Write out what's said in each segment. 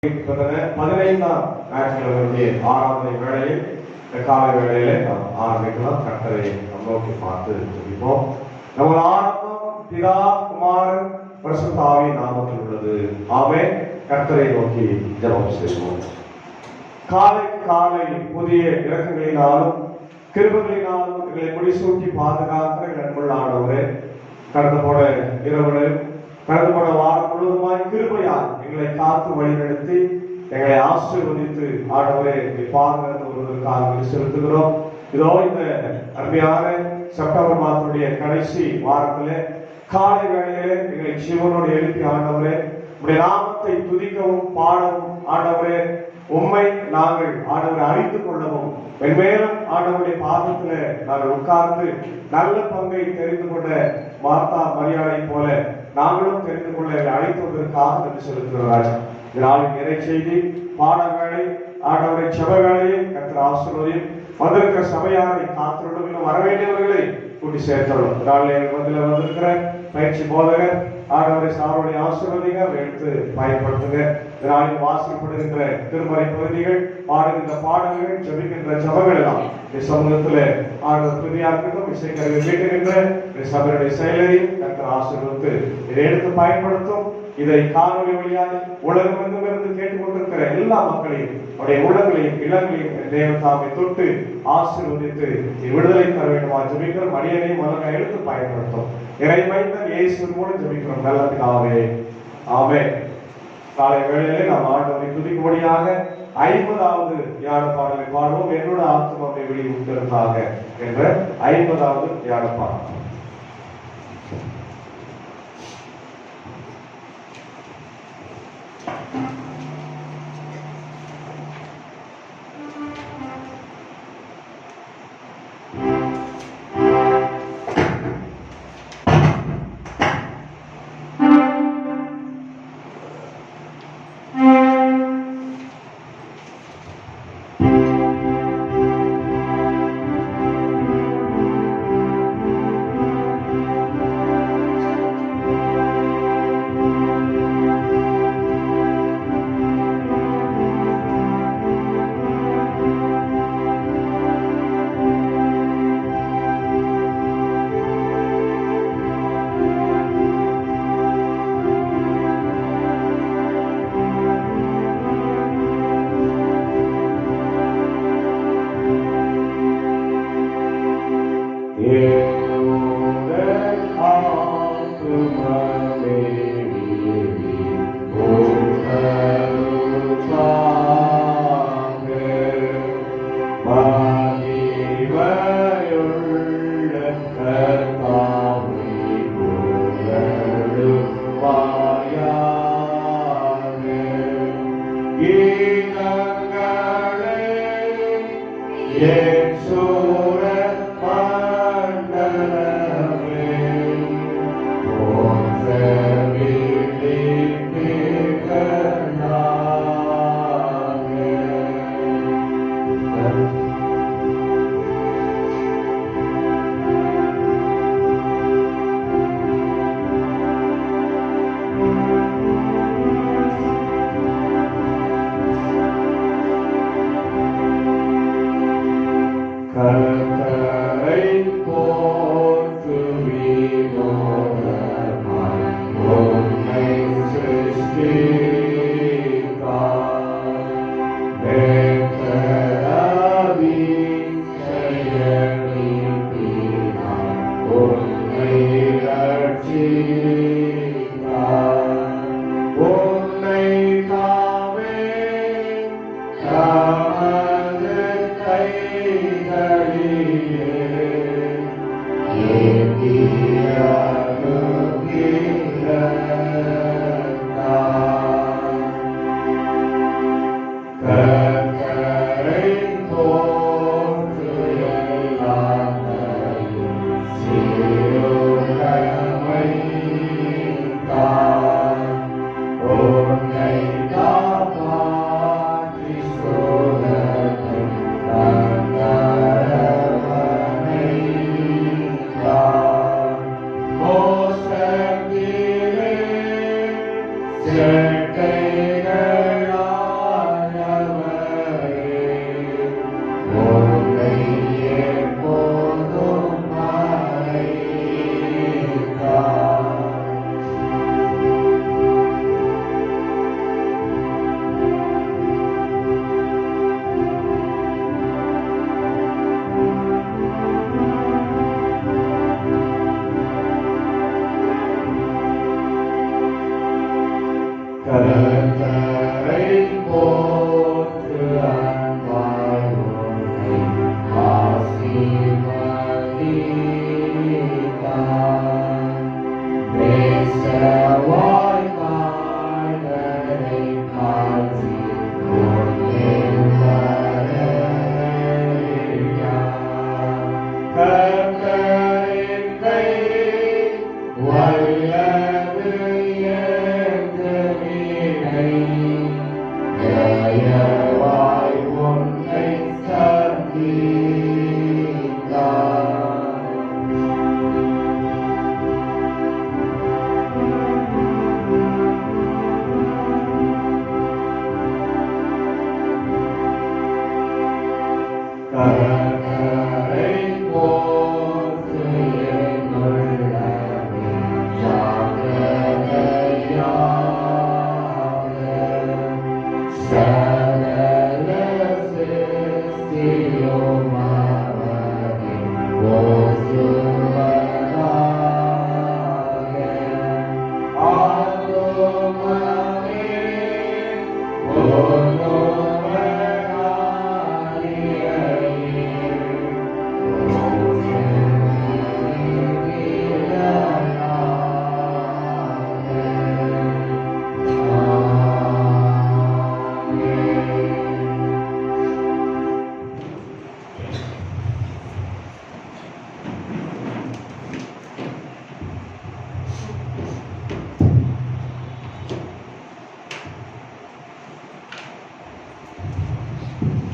15ஆம் ஞாயிற்றுக்கிழமையுடைய ஆராதனை வேளையில் இந்த காலை வேளையிலே நாம் ஆரம்பிக்கலாம். கர்த்தரை நோக்கி பார்த்து ஜெபிப்போம். நமது ஆரம்பம் பிதா குமாரன் பரிசுத்த ஆவியின் நாமத்தில் உள்ளது. ஆமென். கர்த்தரை நோக்கி ஜெபம் செய்வோம். காலை காலை புதிய இரக்கங்களினாலும் கிருபைகளினாலும் எங்களை முடிசூட்டி பாதுகாக்கிற அன்புள்ள ஆண்டவரே, கடந்த போன இரவுகளில் கடந்து போன வாரம் முழுவதுமாய் கிருபையால் எங்களை காத்து வழிநடத்தி எங்களை ஆசீர்வதித்து ஆண்டவரே பாதுகாத்து வருவதற்காக செலுத்துகிறோம். இதோ இந்த அருமையான செப்டம்பர் மாதத்துடைய கடைசி வாரத்திலே காலை வேளையிலே எங்களை ஜீவனோடு எழுப்பி ஆண்டவரே உடைய நாமத்தை துதிக்கவும் பாடவும் ஆண்டவரே உம்மை நாங்கள் ஆண்டவரை அறிந்து கொள்ளவும் மென்மேலும் ஆண்டவருடைய பாதத்துல நாங்கள் உட்கார்ந்து நல்ல பங்கை தெரிந்து கொண்ட மார்த்தா மரியாதை போல நாங்களும் தெரிந்து கொள்ள அழைத்துவதற்காக நன்றி செலுத்துகிறார். இதனால் இறை செய்தி பாட வேலை ஆண்டவரை செப வேலையை கர்த்தர் ஆசீர்வதியும் வந்திருக்கிற சபையாரை காத்திருடும் வரவேண்டியவர்களை கூட்டி சேர்த்தோம். வந்திருக்கிற பயிற்சி போதகர் ஆண்டவரை சாருடைய ஆசீர்வதிங்க எடுத்து பயன்படுத்துங்க. இதனால் வாசிக்கப்படுகின்ற திருமறை பகுதிகள் பாடுகின்ற பாடல்கள் ஜெபிக்கின்ற ஜெபங்கள் எல்லாம் இந்த சமூகத்தில் ஆண்டவர் துதியாக்கட்டும். இசைக்கருவி மீட்டுகின்ற சபையுடைய செயலையும் கர்த்தர் ஆசீர்வதித்து இதை எடுத்து பயன்படுத்தும். இதை காணொலி வழியாக உலகமெங்கும் இருந்து கேட்டுக்கொண்டிருக்கிற எல்லா மக்களையும் அவருடைய உள்ளங்களையும் இல்லங்களையும் தேவதாமை தொட்டு ஆசீர்வதித்து விடுதலை தர வேண்டுமா ஜெபிக்கிறோம். அடியனையும் மனதை எடுத்து பயன்படுத்தும். இறைமைந்தன் இயேசுவின் மூலம் ஜெபிக்கிறோம். நல்ல பிதாவே, ஆமென். காலை வேளையிலே நாம் ஆண்டவரை துதிக்கும்படியாக 50வது ஞான பாடலை பாடுவோம். என்னோட ஆத்மாவை வெளியிடுவதற்காக என்ற 50வது ஞான பாடல்.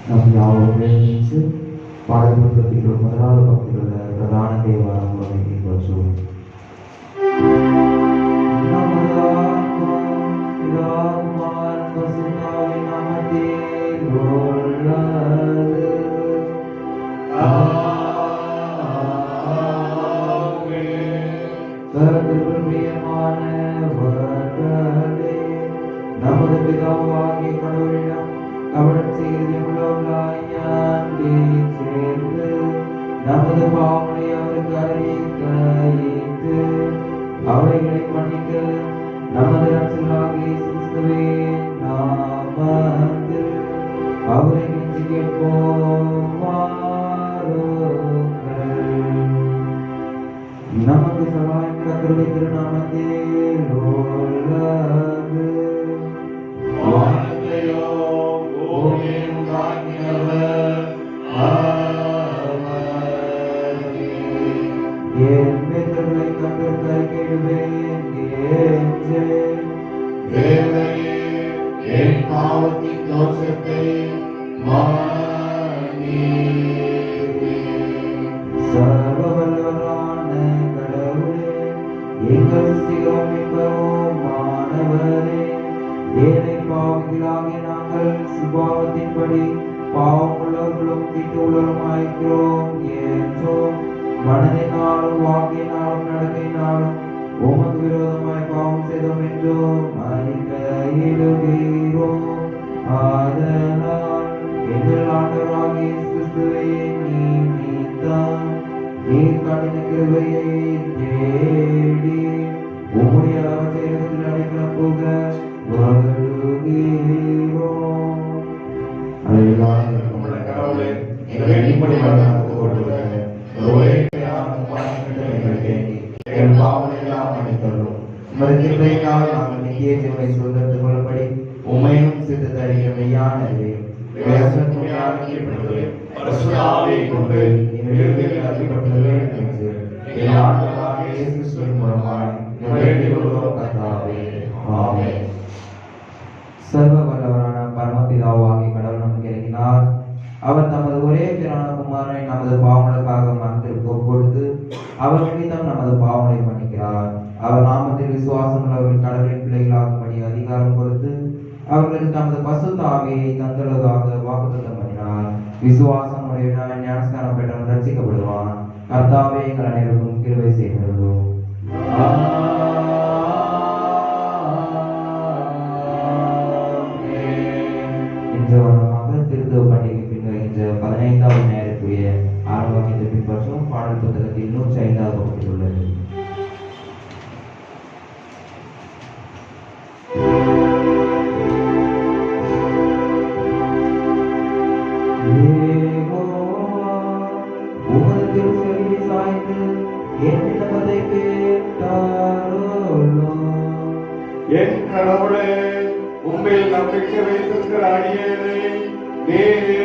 நாம் யாவரும் எழுந்து பாடல்பத்திலுள்ள முதலாவது பக்தியில் உள்ள பிரதான தேவாரம் முறையை பின்பற்றுவோம். நமது பிதாவாகிய கடவுளிடம் கவனம் செய்துள்ளவர்களாய் சேர்ந்து நமது பாவனை அவருக்கு அறிவித்து அவைகளை மன்னிக்க நமது ரட்சகராகிய கிறிஸ்துவே நாமத்தில் அவரை நெஞ்சு கேட்போம். நமக்கு சகாயம் கர்த்தருடைய திருநாமத்தில் உள்ளது. என் வேதனை கண்டத்தை கேடுவேன் என் பாவத்தின் தோஷத்தை சர்வவல்லவரான கடவுளே, எங்கள் சிவமிகவும் மாணவரே, ஏழை பாவிகளாகிய நாங்கள் சுபாவத்தின்படி பாவமுள்ளவர்களும் தீட்டுள்ளவருமாயிருக்கிறோம் என்றோம். மனதினாலும் வாக்கினாலும் நடக்கையினாலும் உமக்கு விரோதமாய் பாவம் செய்தோம் என்றும் அறிக்கையிடுகிறோம். ஆதலால் எங்கள் ஆண்டவராகிய கிறிஸ்துவே நிமித்தம் நீர் காட்டின கிருபையை தேடி உம்முடைய அவசரத்தில் அடைக்கலம் புக வருகிறோம். கடவுளே, எங்களை நீதிபதியாக கொண்டிருக்கிறேன். ஒரே எங்கள் பாவனையெல்லாம் மன்னித்தருளும். உமது கிருபையினால் நாங்கள் நித்திய ஜீவனை சுதந்திரத்துக் கொள்ளப்படி உம்மையும் சித்தத்தை அறிய மெய்யான அறிவையும் பரிசுத்த ஆவியைக் கொண்டு இறுதியில் அறிவிக்கப்பட்டுள்ளேன் என்று என் ஆண்டவராகிய இயேசு கிறிஸ்துவின் மூலமாய் வேண்டிக் கொள்கிறோம் கர்த்தாவே. ஆமென். சர்வ வல்லவரான பரமபிதாவாகிய கடவுள் நமக்கு இறங்கினார். அவர் தமது ஒரே பிரான குமாரனை நமது பாவங்களுக்காக மனத்திற்கு கொடுத்து அவர் நிமித்தம் நமது பாவங்களை மன்னிக்கிறார். அவர் நாமத்தில் விசுவாசம் உள்ளவர்கள் கடவுளின் பிள்ளைகளாகும்படி அதிகாரம் கொடுத்து அவர்களுக்கு தமது பசுத்த ஆவியை தந்துள்ளதாக வாக்குத்தத்தம் பண்ணினார். விசுவாசம் உடையவனாய் ஞானஸ்நானம் பெற்றவன் ரட்சிக்கப்படுவான். கர்த்தாவே, எங்கள் அனைவருக்கும் கிருபை செய்கிறோம். இன்று வருடமாக திருத்துவ பண்டிகை பின்வருகின்ற 15வது நேரத்துடைய ஆரம்பத்தை பின்பற்றும் பாடல் புத்தகத்தில் 105வது பக்கத்தில் உள்ளது. என் கடவுளே, உம்மில் நம்பிக்கை வைத்திருக்கிற அடியேனை நீரே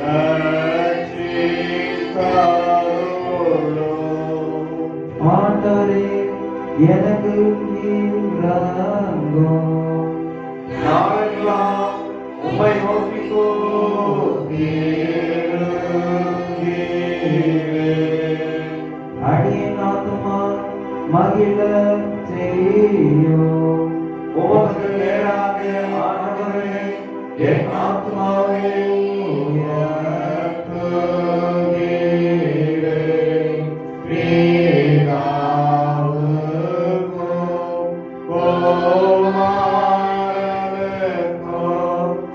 ரட்சித்தருளும். ஆண்டவரே, எனக்கு இரங்கும். நாளெல்லாம் உம்மை நோக்கி அடியேன் ஆத்துமா மகிழ செய்யும். உமக்கு நேராக ஆண்டவரே, என் ஆத்மாவை உயர்த்துகிறேன். பிதாவுக்கும் குமாரனுக்கும்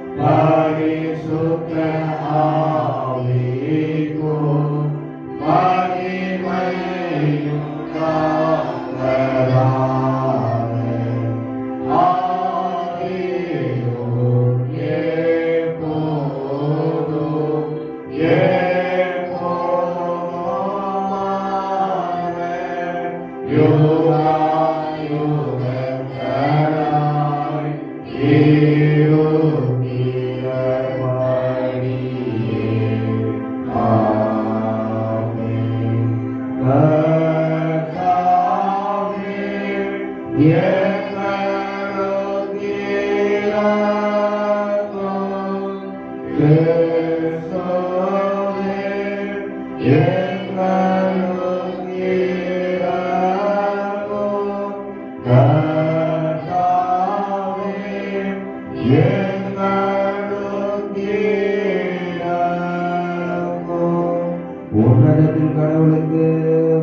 கிறிஸ்துவே எங்களுக் இரங்கும். கர்த்தாவே எங்களுக் இரங்கும். உன்னதத்தில் கடவுளுக்கு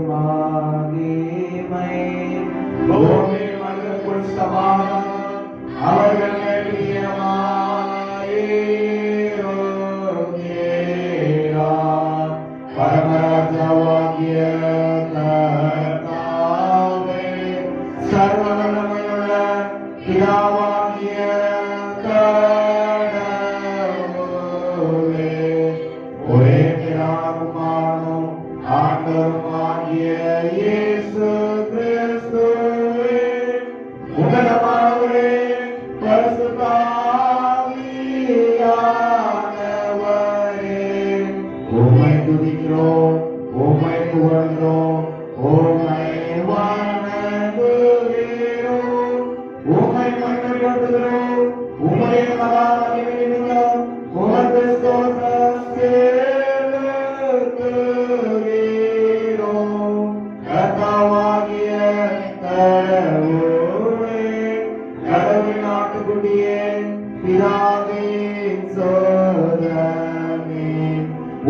மகிமை, பூமியில் மனிதருக்குள் சமாதானம், அவர்கள் மேல் பிரியமாயிருக்கிறார். பரமராஜாவாகிய கர்த்தாவே, சர்வ வல்லமையுள்ள பிதாவாகிய கடவுளே, ஒரே பிதாவுமானும் ஆண்டவருமாகிய இயேசு கிறிஸ்துவே, உன்னதமானவரே, பரிசுத்த ஆவியானவரே, உம்மை துதிக்கிறோம், உம்மை புகழ்கிறோம், உம்மை வணங்குகிறோம், உம்மை மகிமைப்படுத்துகிறோம். உம்முடைய மகா மகிமை நிமித்தம் உமக்கு ஸ்தோத்திரம் செலுத்துகிறோம். கர்த்தாவாகிய கடவுளே, கடவுளின் ஆட்டுக்குட்டியே, பிதாவின் சோதரமே,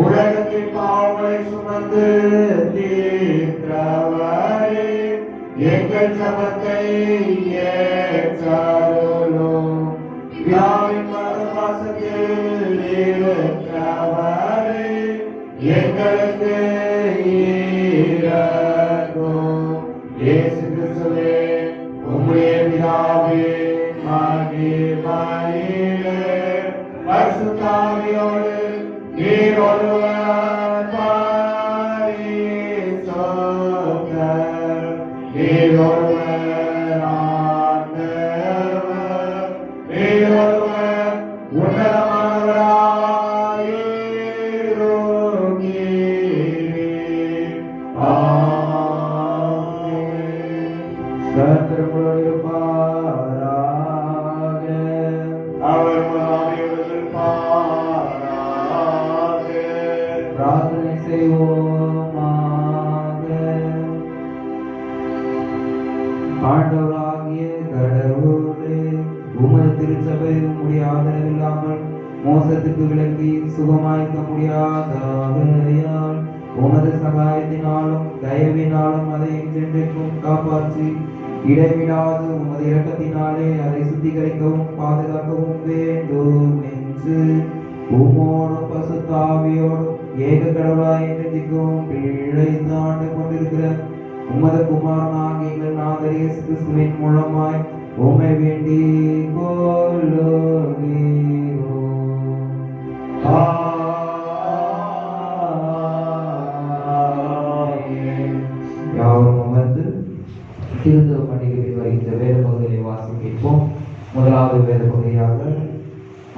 உலகத்தின் பாவங்களை சுமந்து தீர்க்கிறவரே, எங்கள் ஜபத்தை ஏற்றருளும். பிதாவின் மரணவாசத்தில் இருக்கிறவரே, எங்களுக்கு இரங்கும். இயேசு கிறிஸ்துவே, உம்முடைய பிதாவே, மகிமையிலே பரிசுத்த ஆவியோடு நீர் ஒருவர் பரிசுத்தர். நீர் ஒருவர் ஆண்டவர். நீர் ஒருவர் உன்னதமானவராயிருக்கிறீர். ஆமென். கர்த்தருங்களோடு இருப்பாராக. அவர் ஆவியோடு இருப்பாராக. பிரார்த்தனை செய்வோமாக. ஆண்டவராகிய கடவுளே, உமது திருச்சபை உம்முடைய ஆதரவில்லாமல் மோசத்துக்கு விலக்கி சுகமாய்க்க முடியாதவையால் உமது சகாயத்தினாலும் தயவினாலும் அதை என்றென்றைக்கும் காப்பாற்றி இடைவிடாது உமது இரக்கத்தினாலே அதை சுத்திகரிக்கவும் பாதுகாக்கவும் வேண்டும் என்று உம்மோடும் பசுத்தாவியோடும் ஏக கடவுளாய் என்றென்றைக்கும் பிழைத்து ஆண்டு கொண்டிருக்கிற உமது குமாரனாகிய எங்கள் நாதர் இயேசு கிறிஸ்துவின் மூலமாய் உம்மை வேண்டிக் கொள்ளுகிறோம். ஆமென். யாவரும் அமர்ந்து திருத்துவ பண்டிகையில் வருகின்ற வேத பகுதியை வாசிப்போம். முதலாவது வேத பகுதியாக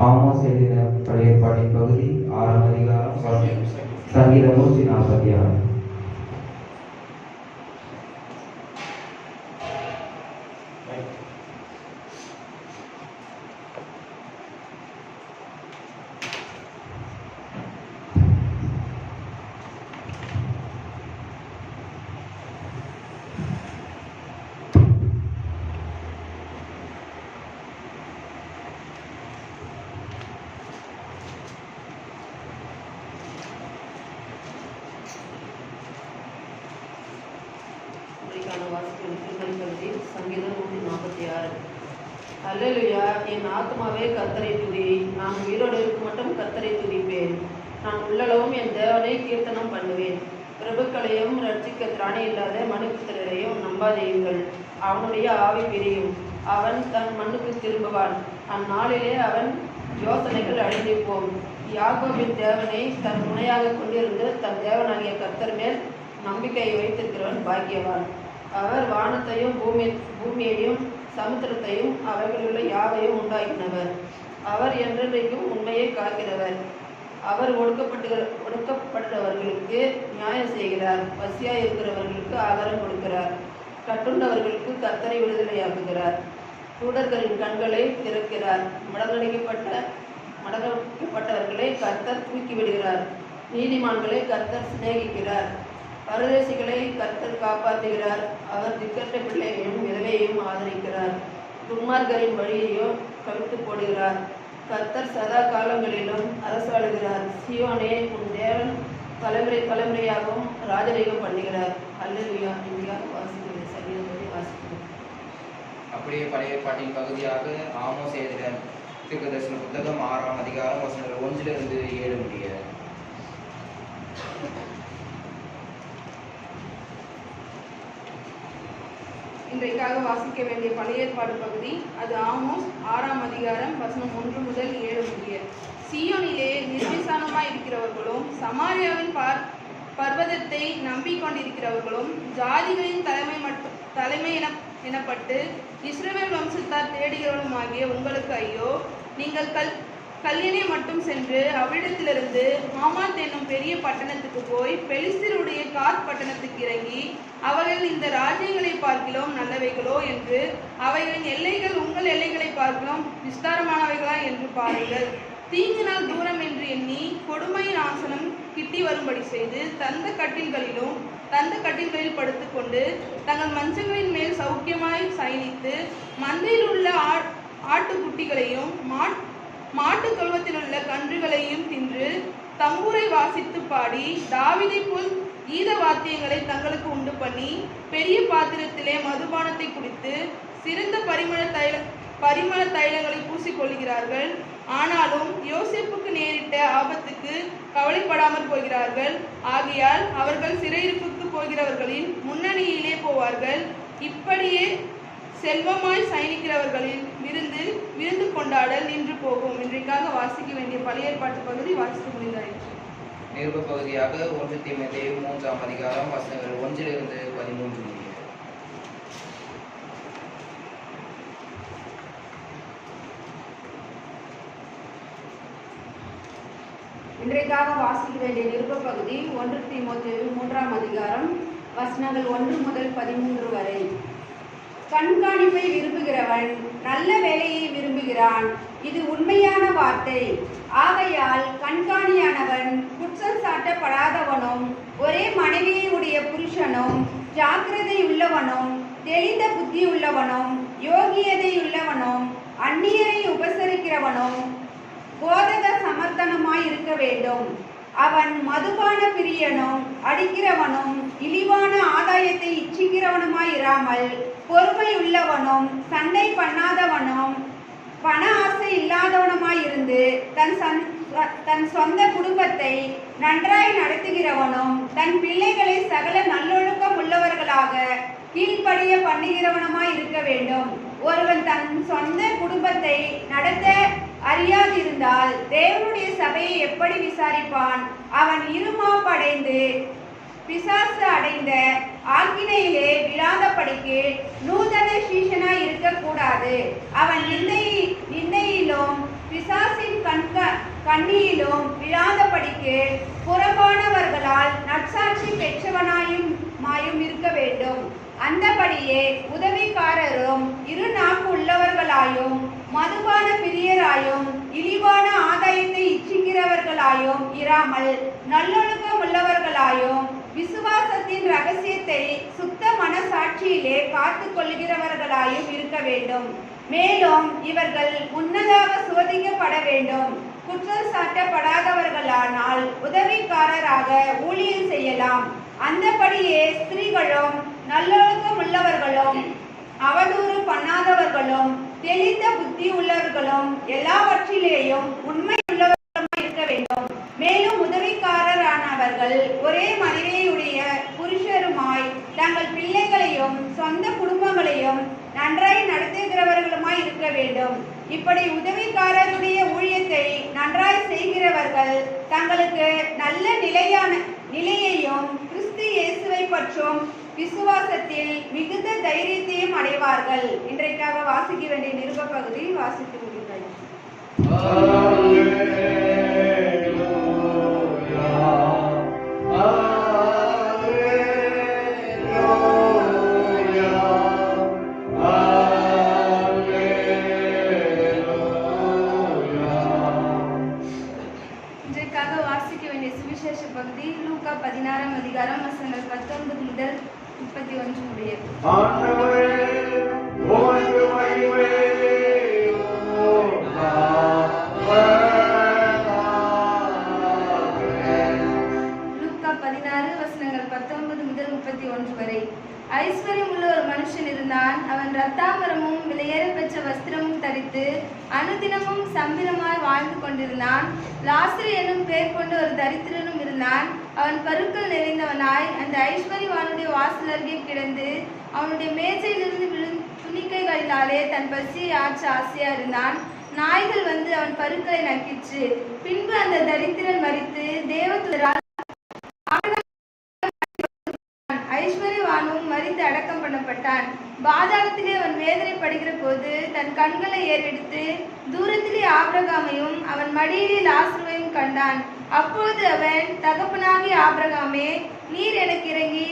ஆமோஸ் எழுதின பழைய ஏற்பாட்டின் பகுதி 6ஆம் அதிகாரம் சங்கீதம் 146. சங்கீதம் 146. அல்லேலூயா, என் ஆத்மாவே கர்த்தரை துதி. நான் உயிரோடு இருக்கும் மட்டும் கர்த்தரை துதிப்பேன். நான் உள்ளளவும் என் தேவனை கீர்த்தனம் பண்ணுவேன். பிரபுக்களையும் ரட்சிக்க திராணி இல்லாத மனுபுத்திரரையும் நம்பாதேயுங்கள். அவனுடைய ஆவி பிரியும், அவன் தன் மண்ணுக்கு திரும்புவான். அந்நாளிலே அவன் யோசனைகள் அழிந்திருப்போம். யாக்கோபின் தேவனை தன் துணையாக கொண்டிருந்து தன் தேவனாகிய கர்த்தர் மேல் நம்பிக்கையை வைத்திருக்கிறவன் பாக்கியவான். அவர் வானத்தையும் பூமியையும் சமுத்திரத்தையும் அவைகளிலுள்ள யாவையும் உண்டாக்கினவர். அவர் என்றென்றைக்கும் உண்மையை காக்கிறவர். அவர் ஒடுக்கப்படுறவர்களுக்கு நியாயம் செய்கிறார். பசியாய் இருக்கிறவர்களுக்கு ஆகாரம் கொடுக்கிறார். கட்டுண்டவர்களுக்கு கர்த்தரை விடுதலையாக்குகிறார். கூடர்களின் கண்களை திறக்கிறார். மடங்கடிக்கப்பட்ட மடக்கப்பட்டவர்களை கர்த்தர் தூக்கி விடுகிறார். நீதிமான்களை கர்த்தர் சிநேகிக்கிறார். பரதேசிகளை கர்த்தர் காப்பாற்றுகிறார். அவர் திக்கற்ற பிள்ளையையும் விதவையையும் ஆதரிக்கிறார். துன்மார்க்கரின் வழியையோ கவிழ்த்து போடுகிறார். கர்த்தர் சதா காலங்களிலும் அரசாளுகிறார். சீயோனே, உன் தேவன் தலைமுறை தலைமுறையாகவும் ராஜரீகம் பண்ணுகிறார். அல்லேலூயா. இந்தியாக வாசிக்கிறது, சரீரத்தை வாசிக்கிறது. அப்படியே பழைய ஏற்பாட்டின் பகுதியாக ஆமோஸ் எழுதின தீர்க்கதரிசன புத்தகம் 6ஆம் அதிகாரம் வசனங்கள் 1 to 7 முடிய. இன்றைக்காக வாசிக்க வேண்டிய பழைய ஏற்பாடு பகுதி அது ஆமோஸ் 6ஆம் அதிகாரம் வசனம் 1 முதல் 7 முடிய. சீயோனிலே நிர்விசானமாய் இருக்கிறவர்களும் சமாரியாவின் பர்வதத்தை நம்பிக்கொண்டிருக்கிறவர்களும் ஜாதிகளின் தலைமை எனப்பட்டு இஸ்ரவேல் வம்சத்தார் தேடுகிறவருமாகிய உங்களுக்கு ஐயோ! நீங்கள் கல்யனை மட்டும் சென்று அவ்விடத்திலிருந்து ஹாமாத் என்னும் பெரிய பட்டணத்துக்கு போய் பெலிஸ்தருடைய காத் பட்டணத்துக்கு இறங்கி அவர்கள் இந்த ராஜ்யங்களை பார்க்கிறோம் நல்லவைகளோ என்று அவைகளின் எல்லைகள் உங்கள் எல்லைகளை பார்க்கிறோம் விஸ்தாரமானவைகளா என்று பாருங்கள். தீங்கு நாள் தூரம் என்று எண்ணி கொடுமையின் ஆசனம் கிட்டி வரும்படி செய்து தந்த கட்டில்களில் படுத்துக்கொண்டு தங்கள் மஞ்சங்களின் மேல் சௌக்கியமாய் சயனித்து மந்தையில் உள்ள ஆட்டுக்குட்டிகளையும் மாட்டு தொழுவத்தில் உள்ள கன்றுகளையும் தின்று தம்பூரை வாசித்து பாடி தாவீதை போல் கீத வாத்தியங்களை தங்களுக்கு உண்டு பண்ணி பெரிய பாத்திரத்திலே மதுபானத்தை குடித்து சிறந்த பரிமள தைலங்களை பூசிக்கொள்கிறார்கள். ஆனாலும் யோசேப்புக்கு நேரிட்ட ஆபத்துக்கு கவலைப்படாமல் போகிறார்கள். ஆகையால் அவர்கள் சிறையிருப்புக்கு போகிறவர்களின் முன்னணியிலே போவார்கள். இப்படியே செல்வமாய் சயனிக்கிறவர்களின் விருந்து கொண்டாடல் நின்று போகும். இன்றைக்காக வாசிக்க வேண்டிய பழைய ஏற்பாட்டு பகுதி வாசித்து முடிந்தாயிற்று. நிருப பகுதியாக 1 தீமோத்தேயு 3ஆம் அதிகாரம் வசனங்கள் 1 to 13 முடிய. இன்றைக்காக வாசிக்க வேண்டிய நிருப பகுதி 1 தீமோத்தேயு 3ஆம் அதிகாரம் வசனங்கள் 1 முதல் 13 வரை. கண்காணிப்பை விரும்புகிறவன் நல்ல வேலையை விரும்புகிறான், இது உண்மையான வார்த்தை. ஆகையால் கண்காணியானவன் குற்றம் சாட்டப்படாதவனும் ஒரே மனைவியை உடைய புருஷனும் ஜாக்கிரதையுள்ளவனும் தெளிந்த புத்தியுள்ளவனும் யோகியதையுள்ளவனும் அந்நியரை உபசரிக்கிறவனும் போதக சமர்த்தனமாய் இருக்க வேண்டும். அவன் மதுபான பிரியனும் அடிக்கிறவனும் இழிவான ஆதாயத்தை இச்சிக்கிறவனுமாய் இராமல் பொறுமையுள்ளவனும் சண்டை பண்ணாதவனும் பண ஆசை இல்லாதவனுமாய் இருந்து தன் சொந்த குடும்பத்தை நன்றாய் நடத்துகிறவனும் தன் பிள்ளைகளை சகல நல்லொழுக்கம் உள்ளவர்களாக கீழ்ப்படிய பண்ணுகிறவனுமாய் இருக்க வேண்டும். ஒருவன் தன் சொந்த குடும்பத்தை நடத்த அறியாதிருந்தால் தேவனுடைய சபையை எப்படி விசாரிப்பான்? அவன் இருமாப்படைந்து பிசாசு அடைந்த ஆக்கினையிலே விழாதபடிக்கு நூதன சீஷனாய் இருக்கக்கூடாது. அவன் நிந்தையிலும் பிசாசின் கண்ணியிலும் விழாதபடிக்கு புறம்பானவர்களால் நற்சாட்சி பெற்றவனாயும் இருக்க வேண்டும். அந்தபடியே உதவிக்காரரும் இரு நாக்கு உள்ளவர்களாயும் மதுபான பிரியராயும் இழிவான ஆதாயத்தை இச்சிக்கிறவர்களாயும் இராமல் நல்லொழுக்கம் உள்ளவர்களாயும் விசுவாசத்தின் ரகசியத்தை சுத்த மனசாட்சியிலே காத்து கொள்கிறவர்களாயும் இருக்க வேண்டும். மேலும் இவர்கள் முன்னதாக சோதிக்கப்பட வேண்டும். குற்றம் சாட்டப்படாதவர்களானால் உதவிக்காரராக ஊழியம் செய்யலாம். அந்தபடியே ஸ்திரீகளும் நல்லொழுக்கம் உள்ளவர்களும் அவதூறு பண்ணாதவர்களும் தெளிந்த புத்தி உள்ளவர்களும் எல்லாவற்றிலேயும் உண்மை உள்ளவர்களும் இருக்க வேண்டும். மேலும் உதவிக்காரரானவர்கள் ஒரே மனைவியுடைய புருஷருமாய் தங்கள் பிள்ளைகளையும் சொந்த குடும்பங்களையும் நன்றாய் நடத்துகிறவர்களுமாய் இருக்க வேண்டும். இப்படி உதவிக்காரருடைய ஊழியத்தை நன்றாய் செய்கிறவர்கள் தங்களுக்கு நல்ல நிலையையும் கிறிஸ்து இயேசுவை பற்றும் விசுவாசத்தில் மிகுந்த தைரியத்தையும் அடைவார்கள். இன்றைக்காக வாசிக்க வேண்டிய நிருப பகுதி வாசித்து முடிந்தார். 16ஆம் அதிகாரம் வசனங்கள் 19 முதல் 31 முடிய. ஆண்டவரே உமக்கு மகிமை லூக்கா 16 வசனங்கள் 19 முதல் 31 வரை. ஐஸ்வர்யம் உள்ள ஒரு மனுஷன் இருந்தான். அவன் இரத்தாம்பரமும் விலையேற பெற்ற வஸ்திரமும் தரித்து அனுதினமும் சம்பிரமாய் வாழ்ந்து கொண்டிருந்தான். லாசரு என்னும் பெயர் கொண்ட ஒரு தரித்திரனும் இருந்தான். அவன் பருக்கள் நிறைந்தவனாய் அந்த ஐஸ்வர்யவானுடைய வாசல் அருகே கிடந்து அவனுடைய மேஜையிலிருந்து விழும் துணிக்கைகளினாலே தன் பசியை ஆற்ற ஆசையா இருந்தான். நாய்கள் வந்து அவன் பருக்களை நக்கிற்று. பின்பு அந்த தரித்திரன் மரித்து தேவதூதரால் ஐஸ்வர்யவானும் மரித்து அடக்கம் பண்ணப்பட்டான். பாதாளத்திலே அவன் வேதனைப்படுகிற போது தன் கண்களை ஏறெடுத்து தூரத்திலே ஆபிரகாமையும் அவன் மடியிலே லாசருவையும் கண்டான். அப்போது அவன், தகப்பனாகிய ஆபிரகாமே, நீர் எனக்கு இறங்கி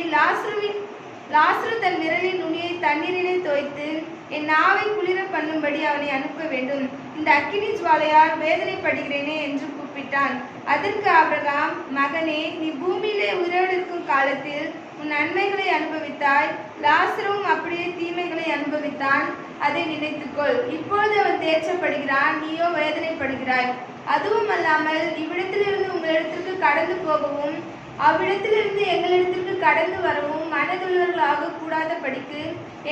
லாசரு தன் விரலின் நுனியை தண்ணீரிலே தோய்த்து என் நாவை குளிர பண்ணும்படி அவனை அனுப்ப வேண்டும். இந்த அக்கினி ஜுவாலையால் வேதனைப்படுகிறேனே என்று கூப்பிட்டான். அதற்கு ஆபிரகாம், மகனே, நீ பூமியிலே உயிரோடு இருக்கும் காலத்தில் உன் நன்மைகளை அனுபவித்தாய். லாசரும் அப்படியே தீமைகளை அனுபவித்தான். அதை நினைத்துக்கொள். இப்பொழுது அவன் தேற்றப்படுகிறான், நீயோ வேதனைப்படுகிறாய். அதுவும் அல்லாமல் இவ்விடத்திலிருந்து உங்களிடத்திற்கு கடந்து போகவும் அவ்விடத்திலிருந்து எங்களிடத்திற்கு கடந்து வரவும் மனதுள்ளவர்களாக கூடாத படிக்கு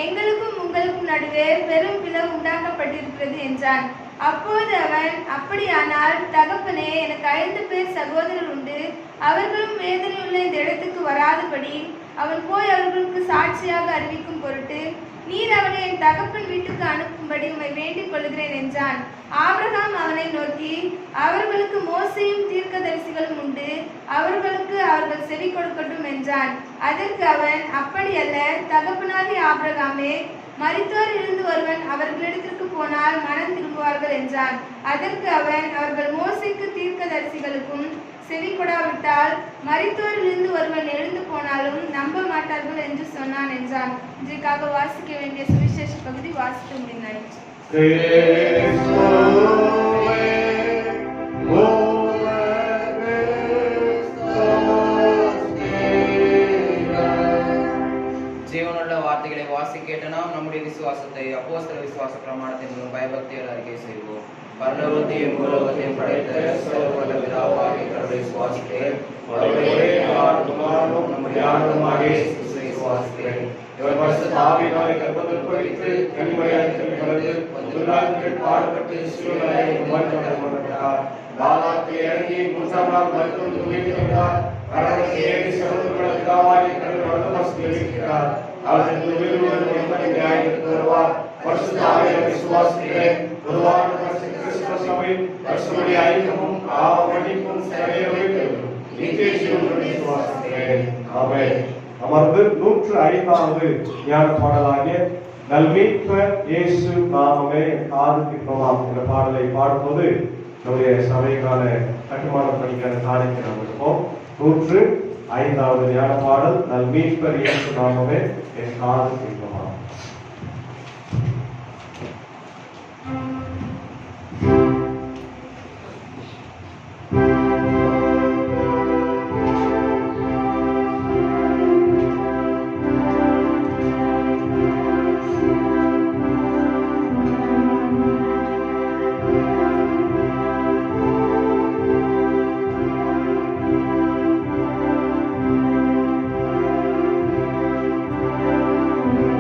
எங்களுக்கும் உங்களுக்கும் நடுவே பெரும் பிளவு உண்டாக்கப்பட்டிருக்கிறது என்றான். அப்போது அவன், அப்படியானால் தகப்பனே, எனக்கு 5 பேர் சகோதரர் உண்டு. அவர்களும் வேதனையுள்ள இந்த இடத்துக்கு வராதபடி அவன் போய் அவர்களுக்கு சாட்சியாக அறிவிக்கும் பொருட்டு நீர் அவனை என் தகப்பன் வீட்டுக்கு அனுப்பும்படி உம்மை வேண்டிக் கொள்கிறேன் என்றான். ஆபிரகாம் அவனை நோக்கி, அவர்களுக்கு மோசேயும் தீர்க்கதரிசிகளும் உண்டு, அவர்களுக்கு அவர்கள் செவி கொடுக்கட்டும் என்றான். அதற்கு அவன், அப்படியல்ல தகப்பனாகிய ஆபிரகாமே, மரித்தோர் இருந்து ஒருவன் அவர்களிடத்திற்கு போனால் மனம் திரும்புவார்கள் என்றான். அதற்கு அவன், அவர்கள் மோசேக்கு தீர்க்கதரிசிகளுக்கும் செவி கொடாவிட்டால் மரித்தோரிலிருந்து ஒருவன் எழுந்து போனாலும் நம்ப மாட்டார்கள் என்று சொன்னான் என்றான். இதற்காக வாசிக்க வேண்டிய சுவிசேஷ பகுதி வாசிக்க முடிந்தாயிற்று. ஜீவனுள்ள வார்த்தைகளை வாசி கேட்ட நாம் நம்முடைய விசுவாசத்தை அப்போஸ்தல விசுவாச பிரமாணத்தின் மூலம் பயபக்தியோடு அறிக்கை செய்வோம். பரலோகத்தையும் பூலோகத்தையும் படைத்த சர்வவல்ல பிதாவாகிய கடவுளை விசுவாசிக்கிறேன். அவருடைய குமாரனும் நம்முடைய ஆண்டவருமாகிய இயேசுவை விசுவாசிக்கிறேன். இவர் பரிசுத்த ஆவியினாலே கர்ப்பத்தில் பொறித்து கன்னிமரியால் பிறந்து 3 நாட்கள் பாடுபட்டு சிலுவையிலே மரணமடைந்தார். பாதாளத்தில் இறங்கி 3ஆம் நாள் மரித்து உயிர்த்தெழுந்தார். கடவுளுக்கு ஏறி சர்வவல்ல பிதாவாகிய கடவுள் வலதுபுறத்தில் இருக்கிறார். அவர் உயிருள்ளவர்கள் என்பதை நியாயத்திற்கு வருவார். பரிசுத்த ஆவியை விசுவாசிக்கிறேன். பொதுவான பரிசுத்த கிறிஸ்தவ சபை பரிசுத்தமுடைய ஐக்கியமும் பாவ மன்னிப்பும் சரீர உயிர்த்தெழுதலும் நித்திய ஜீவனும் விசுவாசிக்கிறேன். ஆமென். அமர்ந்து 105வது ஞான பாடலாகிய நல்மீட்பர் இயேசு நாமமே காது திப்பமாம் என்ற பாடலை பாடும்போது நம்முடைய சபைக்கான கட்டுமான பணிக்கான காரியத்தை நாம் எடுப்போம். 105வது ஞான பாடல் நல்மீட்பர் இயேசு நாமமே என் காது திப்பமாம்.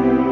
Amen.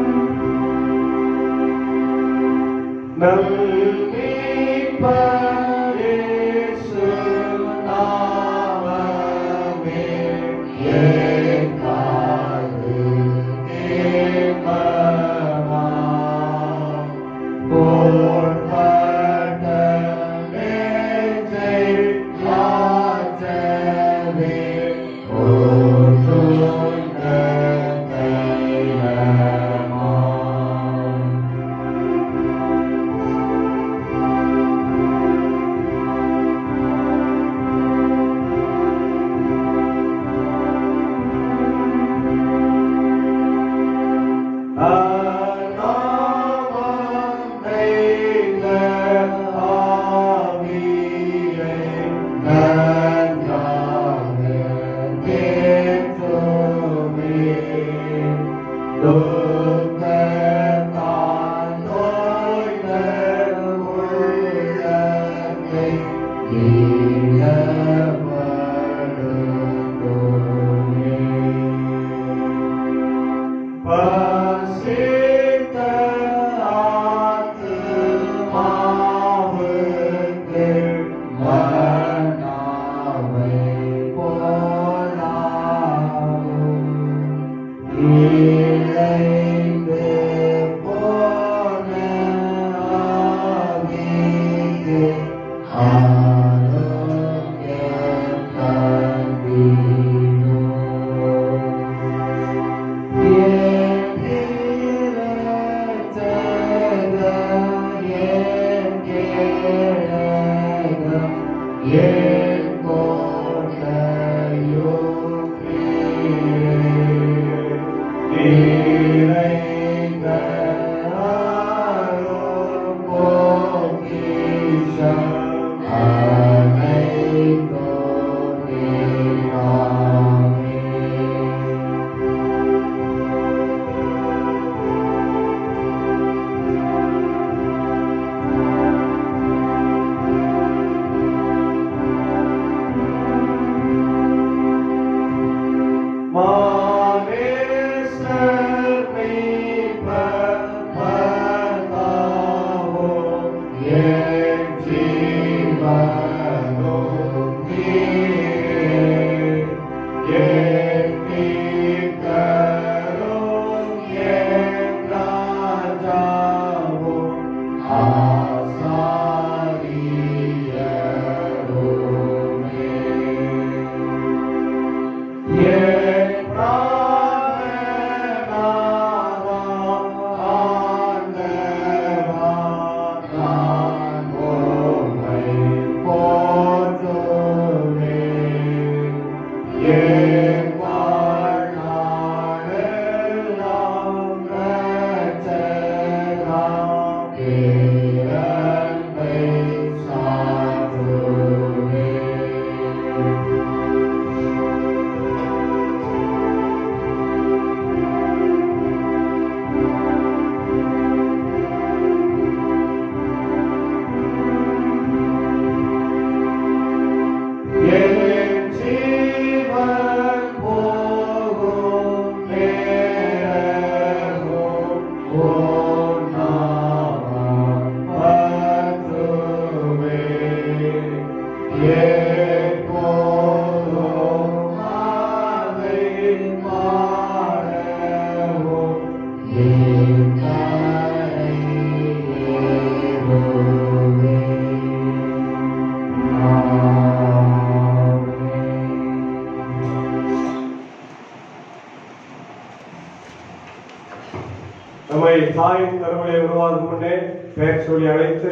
நம்மை தாயின் கருவிலை உருவாகும் முன்னே பெயர் சொல்லி அழைத்து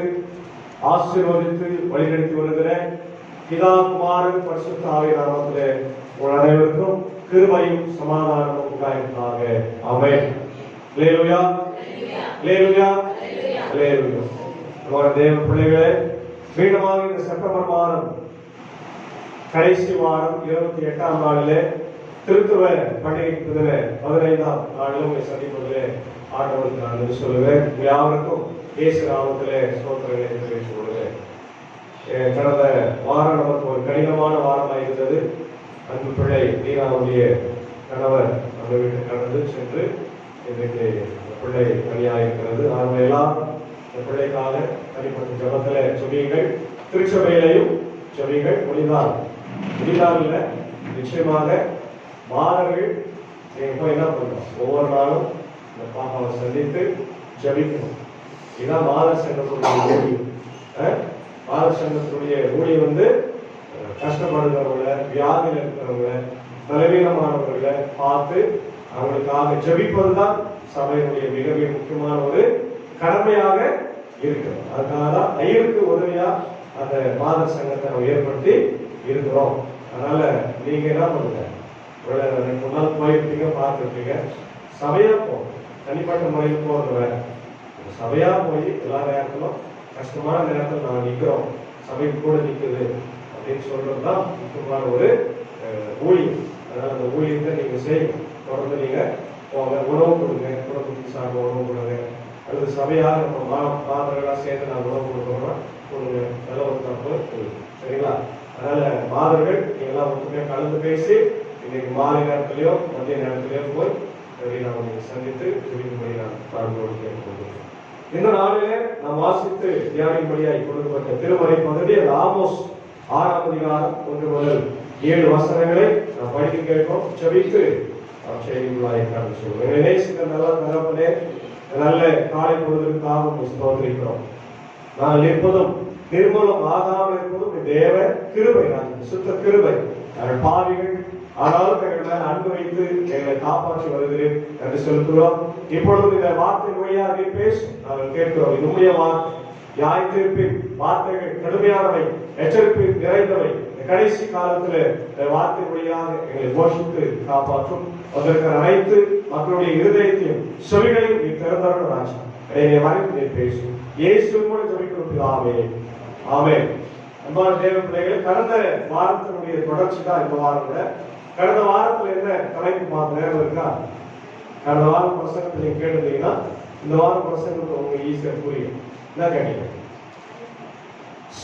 ஆசீர்வதித்து வழிநடத்தி வருகிற பிதா குமாரன் பரிசுத்த ஆவியின் நாமத்திலே உங்கள் அனைவருக்கும் கிருபையும் சமாதானமும் உண்டாயிருப்பதாக. ஆமென். அல்லேலூயா, அல்லேலூயா, அல்லேலூயா. நம்முடைய தேவ பிள்ளைகளே, மீண்டுமாக இந்த செப்டம்பர் மாதம் கடைசி வாரம் 28ஆம் நாளிலே திருத்துவ பண்டிகைக்கு 15ஆம் நாளில் உங்களை சந்திப்பதிலே ஆண்டவருக்கு நான் நன்றி சொல்லுவேன். யாவருக்கும் இயேசு நாமத்திலே ஸ்தோத்திரங்களை தெரிவித்துக் கொள்கிறேன். கடந்த வாரம் நமக்கு ஒரு கடினமான வாரமாக இருந்தது. அன்பு பிள்ளை நீராவுடைய கணவர் நம்ம வீட்டுக்கு கடந்து சென்று இன்றைக்கு பிள்ளை பணியாக இருக்கிறது. நாங்கள் எல்லாம் இந்த பிள்ளைக்காக தனிப்பட்ட ஜபத்திலே சொல்லியுங்கள், திருச்சபையிலையும் சொல்லியுங்கள். முடிந்தால் இல்லை, நிச்சயமாக மாணவர்கள் நீங்கள் என்ன பண்ணணும், ஒவ்வொரு நாளும் இந்த பாப்பாவை சந்தித்து ஜபிக்கணும். இதுதான் மாதர் சங்கத்துடைய ஊழியம். மாதர் சங்கத்துடைய ஊழியம் வந்து கஷ்டப்படுகிறவங்கள, வியாதியில் இருக்கிறவங்கள, பலவீனமானவர்களை பார்த்து அவங்களுக்காக ஜபிப்பதுதான் சபையினுடைய மிக மிக முக்கியமான ஒரு கடமையாக இருக்கிறது. அதுக்காக தான் ஐயருக்கு உதவியா அந்த மாதர் சங்கத்தை நம்ம ஏற்படுத்தி இருக்கிறோம். அதனால நீங்க என்ன பண்ணுங்க, முன்னாள் போயிருப்பீங்க, பார்த்துருப்பீங்க. சபையா போகும், தனிப்பட்ட முறையில் போறது வேற. சபையா போய் எல்லா நேரத்திலும் கஷ்டமான நேரத்தில் நான் நிற்கிறோம், சபை கூட நிற்குது அப்படின்னு சொல்றதுதான் முக்கியமான ஒரு ஊழியம். அதனால அந்த ஊழியத்தை நீங்க செய்யணும். தொடர்ந்து நீங்க போங்க, உணவு கொடுங்க, குடும்பத்துக்கு சார்ந்த உணவு கொடுங்க. அல்லது சபையாக நம்ம மாதர்களாக சேர்ந்து நான் உணவு கொடுக்கணும்னா கொடுங்க. நல்ல ஒரு தப்பு சரியா? அவர்கள் எல்லாம் ஒற்றுமையா கலந்து பேசி இன்னைக்கு மாலை நேரத்திலேயோ மதிய நேரத்திலேயோ போய் நாம் சந்தித்து ஜெபிக்கும்படி நான் தாழ்வோடு கேட்டுக்கொள்கிறேன். இந்த நாளிலே நாம் வாசித்து தியானிக்கும்படியாய் கொடுக்கப்பட்ட திருமறை பகுதி அந்த ஆமோஸ் 6ஆம் அதிகாரம் 1 முதல் 7 வசனங்களை நாம் படிக்க கேட்போம். ஜெபித்து நாம் செய்திகளாய் கடந்து செல்வோம். நேசிக்கிற நல்ல தகப்பனே, நல்ல காலை பொழுதுக்காக ஸ்தோத்திரிக்கிறோம். நாங்கள் இருப்பதும் நிர்மூலம் ஆகாமல் இருப்பதும் தேவ கிருபை, சுத்த கிருபை. நாங்கள் பாவிகள், ஆனாலும் எங்கள் மேல் அன்பு வைத்து எங்களை காப்பாற்றி வருகிறேன் என்று செலுத்துகிறோம். இப்பொழுது இந்த வார்த்தை வழியாக பேசும் நாங்கள் கேட்கிறோம். இது உண்மைய வார்த்தை, நியாயத்தீர்ப்பின் வார்த்தைகள் கடுமையானவை, எச்சரிப்பு நிறைந்தவை. கடைசி காலத்துல வார்த்தை வழியாக எங்களை போஷித்து காப்பாற்றும். அதற்கு அனைத்து மக்களுடைய இருதயத்தையும் செவிகளையும் நீ திறந்தவர்கள் ராஜா என்னை மறைத்து நீ பேசும். இயேசுவின் மூலம் ஜெபிக்கிறோம் பிதாவே, ஆமென். அன்பான தேவ பிள்ளைகளே, கடந்த வாரத்தினுடைய தொடர்ச்சி தான் இந்த வாரம் கூட. கடந்த வாரத்துல என்ன தலைப்பு பார்த்த நேரம் இருக்கா? கடந்த வாரம் பிரசங்கத்தை நீங்க கேட்டிருந்தீங்கன்னா இந்த வாரம் பிரசங்கத்தை உங்களுக்கு ஈஸியா புரியும். என்ன கேட்டீங்க?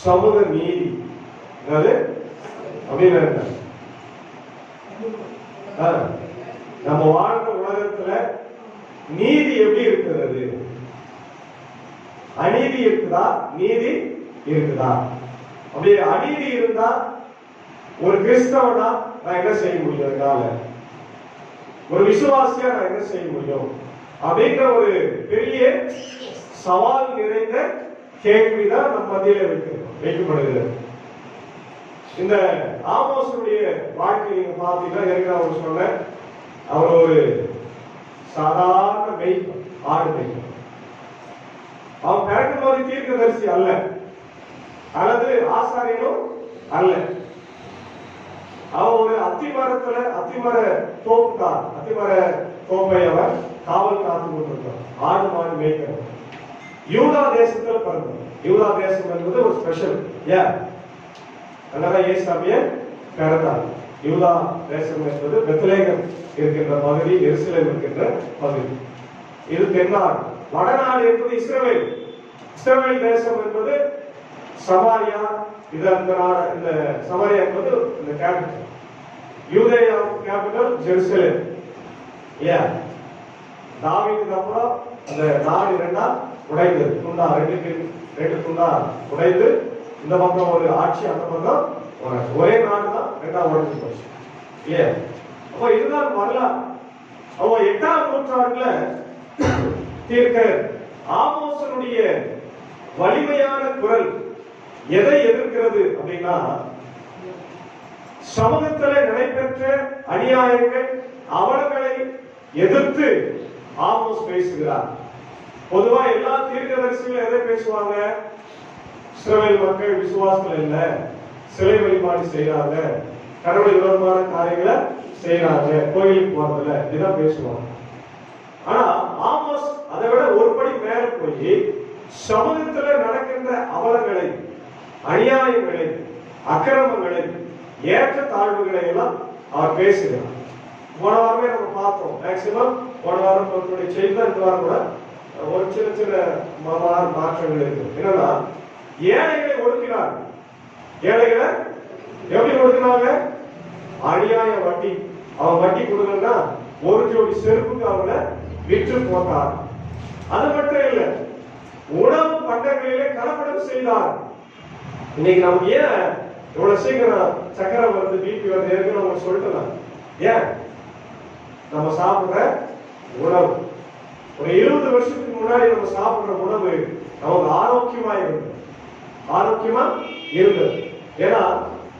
சமூக நீதி என்னது அப்படின்னு நம்ம வாழ்ற உலகத்துல நீதி எப்படி இருக்கிறது? அநீதி இருக்குதா, நீதி இருக்குதா? அப்படி அநீதி இருந்தா ஒரு கிறிஸ்தவனா நான் என்ன செய்ய முடியும்? அதனால ஒரு விசுவாசியா நான் என்ன செய்ய முடியும் அப்படின்ற ஒரு பெரிய சவால் நிறைந்த கேள்விதான் நம் மத்தியில வைக்கப்படுகிறது. இந்த ஆமோஸுடைய வாழ்க்கை நீங்க பாத்தீங்கன்னா, ஏற்கனவே அவர் சொன்ன அவர் ஒரு சாதாரண மேய்ப்பன், ஆடு மேய்ப்பன். அவன் பிறக்கும் போது தீர்க்கதரிசி அல்ல, அல்லது ஆசாரியனும் அல்ல. அவன் ஒரு அத்திமர தோப்பை அவர் காவல் காத்து கொண்டிருந்தான். ஆடு மாடு மேய்க்கிறான். யூதா தேசத்தில் பிறந்தான். யூதா தேசம் என்பது ஒரு ஸ்பெஷல். அதனால ஏசாமிய பிறந்தார். யூதா தேசம் என்பது பெத்லகேம் இருக்கின்ற பகுதி, எருசலேம் இருக்கின்ற பகுதி. இது தென்னாடு. வடநாடு என்பது இஸ்ரவேல். இஸ்ரவேல் தேசம் என்பது சமாரியா. இது அந்த நாடு. இந்த சமாரியா என்பது இந்த கேபிட்டல். யூதேயா கேபிட்டல் ஜெருசலேம். தாவீதுக்கு அப்புறம் அந்த நாடு இரண்டா உடைந்தது. ரெண்டு துண்டா உடைந்து இந்த பக்கம் ஒரு ஆட்சி, அந்த பக்கம் ஒரே நாடு தான் ரெண்டா உடைஞ்சு போச்சு. அப்ப இதுதான் வரலாறு. அப்போ 8ஆம் நூற்றாண்டுல தீர்க்க ஆமோஸனுடைய வலிமையான குரல் எதை எதிர்க்கிறது அப்படின்னா, சமூகத்தில் நடைபெற்ற அநியாயங்கள், அவலங்களை எதிர்த்து ஆமோஸ் பேசுகிறார். பொதுவா எல்லா தீர்க்கதரிசிகளும் எதை பேசுவாங்க? இஸ்ரவேல் மக்கள் விசுவாசத்துல இல்ல, சிலை வழிபாடு செய்யறாங்க, கடவுள் விரோதமான காரியங்களை செய்யறாங்க, கோயிலுக்கு போறதில்ல, இதுதான் பேசுவாங்க. ஆனா ஆமோஸ் அதை விட ஒரு படி மேல போய் சமூகத்துல நடக்கின்ற அவலங்களை, அநியாயங்களை, அக்கிரமங்களை, ஏற்ற தாழ்வுகளை எல்லாம் அவர் பேசுகிறார். போன வாரமே நம்ம பார்த்தோம். மேக்சிமம் போன வாரம் செய்தி தான். இந்த வாரம் கூட ஒரு சின்ன மாற்றங்கள் இருக்கு. என்னன்னா, ஏழைகளை ஒடுக்கினார். ஏழைகளை எப்படி ஒடுக்கினாங்க? அநியாய வட்டி. அவன் வட்டி கொடுக்கலன்னா ஒரு ஜோடி செருப்புக்கு அவனை விற்று போட்டார். அது மட்டும் இல்ல, உணவு பண்டங்களிலே கலப்படம் செய்தார். இன்னைக்கு நமக்கு ஏன் இவ்வளவு சீக்கிரம் சக்கரை வருது, பிபி வருது, ஏற்கனவே அவங்க சொல்லிட்டு ஏன் நம்ம சாப்பிடுற உணவு, ஒரு 20 வருஷத்துக்கு முன்னாடி நம்ம சாப்பிடுற உணவு நமக்கு ஆரோக்கியமா இருந்தது. ஏன்னா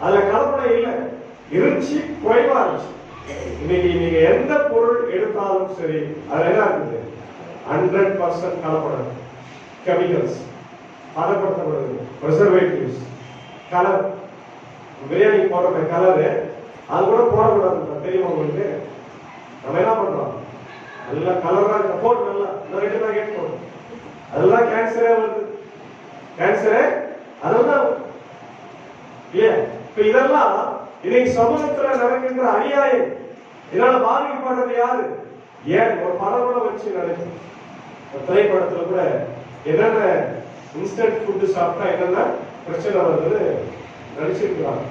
அதுல கலப்படம் இல்லை, இருந்துச்சு, குறைவா இருந்துச்சு. இன்னைக்கு நீங்க எந்த பொருள் எடுத்தாலும் சரி, அதுல என்ன இருக்குது? 100% கலப்படம், கெமிக்கல்ஸ், பதப்படுத்தப்படுது, ப்ரிசர்வேட்டிவ்ஸ், கலர். பிரியாணி போடுற கலரு அது கூட போடக்கூடாது, தெரியுமா உங்களுக்கு? நம்ம என்ன பண்றோம்? நல்லா கலரா போட்டு நல்லா 2 பேக்கெட் போடும், அதெல்லாம் கேன்சரே வருது. கேன்சரே அதுதான். இப்ப இதெல்லாம் இன்னைக்கு சமூகத்துல நடக்கின்ற அநியாயம். இதனால பாதிக்கப்படுறது யாரு? ஏன் ஒரு படம் கூட வச்சு நடக்கும். திரைப்படத்துல கூட என்னென்ன இன்ஸ்டன்ட் ஃபுட்டு சாப்பிட்டா என்னென்ன பிரச்சனை வருதுன்னு நடிச்சிருக்கிறாங்க.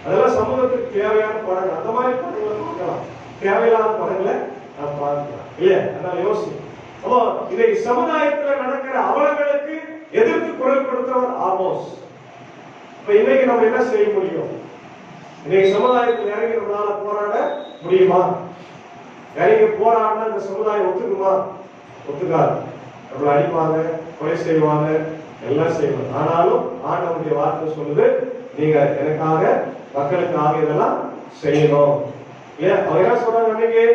அதெல்லாம் சமூகத்துக்கு தேவையான படங்கள். அந்த மாதிரி படங்களை பார்க்கலாம், தேவையில்லாத படங்களை நாம் பார்க்கலாம் இல்லையா? அதனால யோசிக்கும். அப்போ இதை சமுதாயத்தில் நடக்கிற அவலங்களுக்கு எதிர்த்து குரல் கொடுத்தவர் ஆமோஸ். இப்ப இன்னைக்கு நம்ம என்ன செய்ய முடியும்? இன்னைக்கு சமுதாயத்தில் இறங்கி நம்மளால போராட முடியுமா? இறங்கி போராடினா இந்த சமுதாயம் ஒத்துக்குமா? ஒத்துக்காது. நம்மளை அடிப்பாங்க, கொலை செய்வாங்க, எல்லாம் செய்வாங்க. ஆனாலும் ஆண்டவருடைய வார்த்தை சொல்லுது, நீங்க எனக்காக மக்களுக்காக இதெல்லாம் செய்யணும். ஏன் அவங்க என்ன சொல்றாங்க? அன்னைக்கு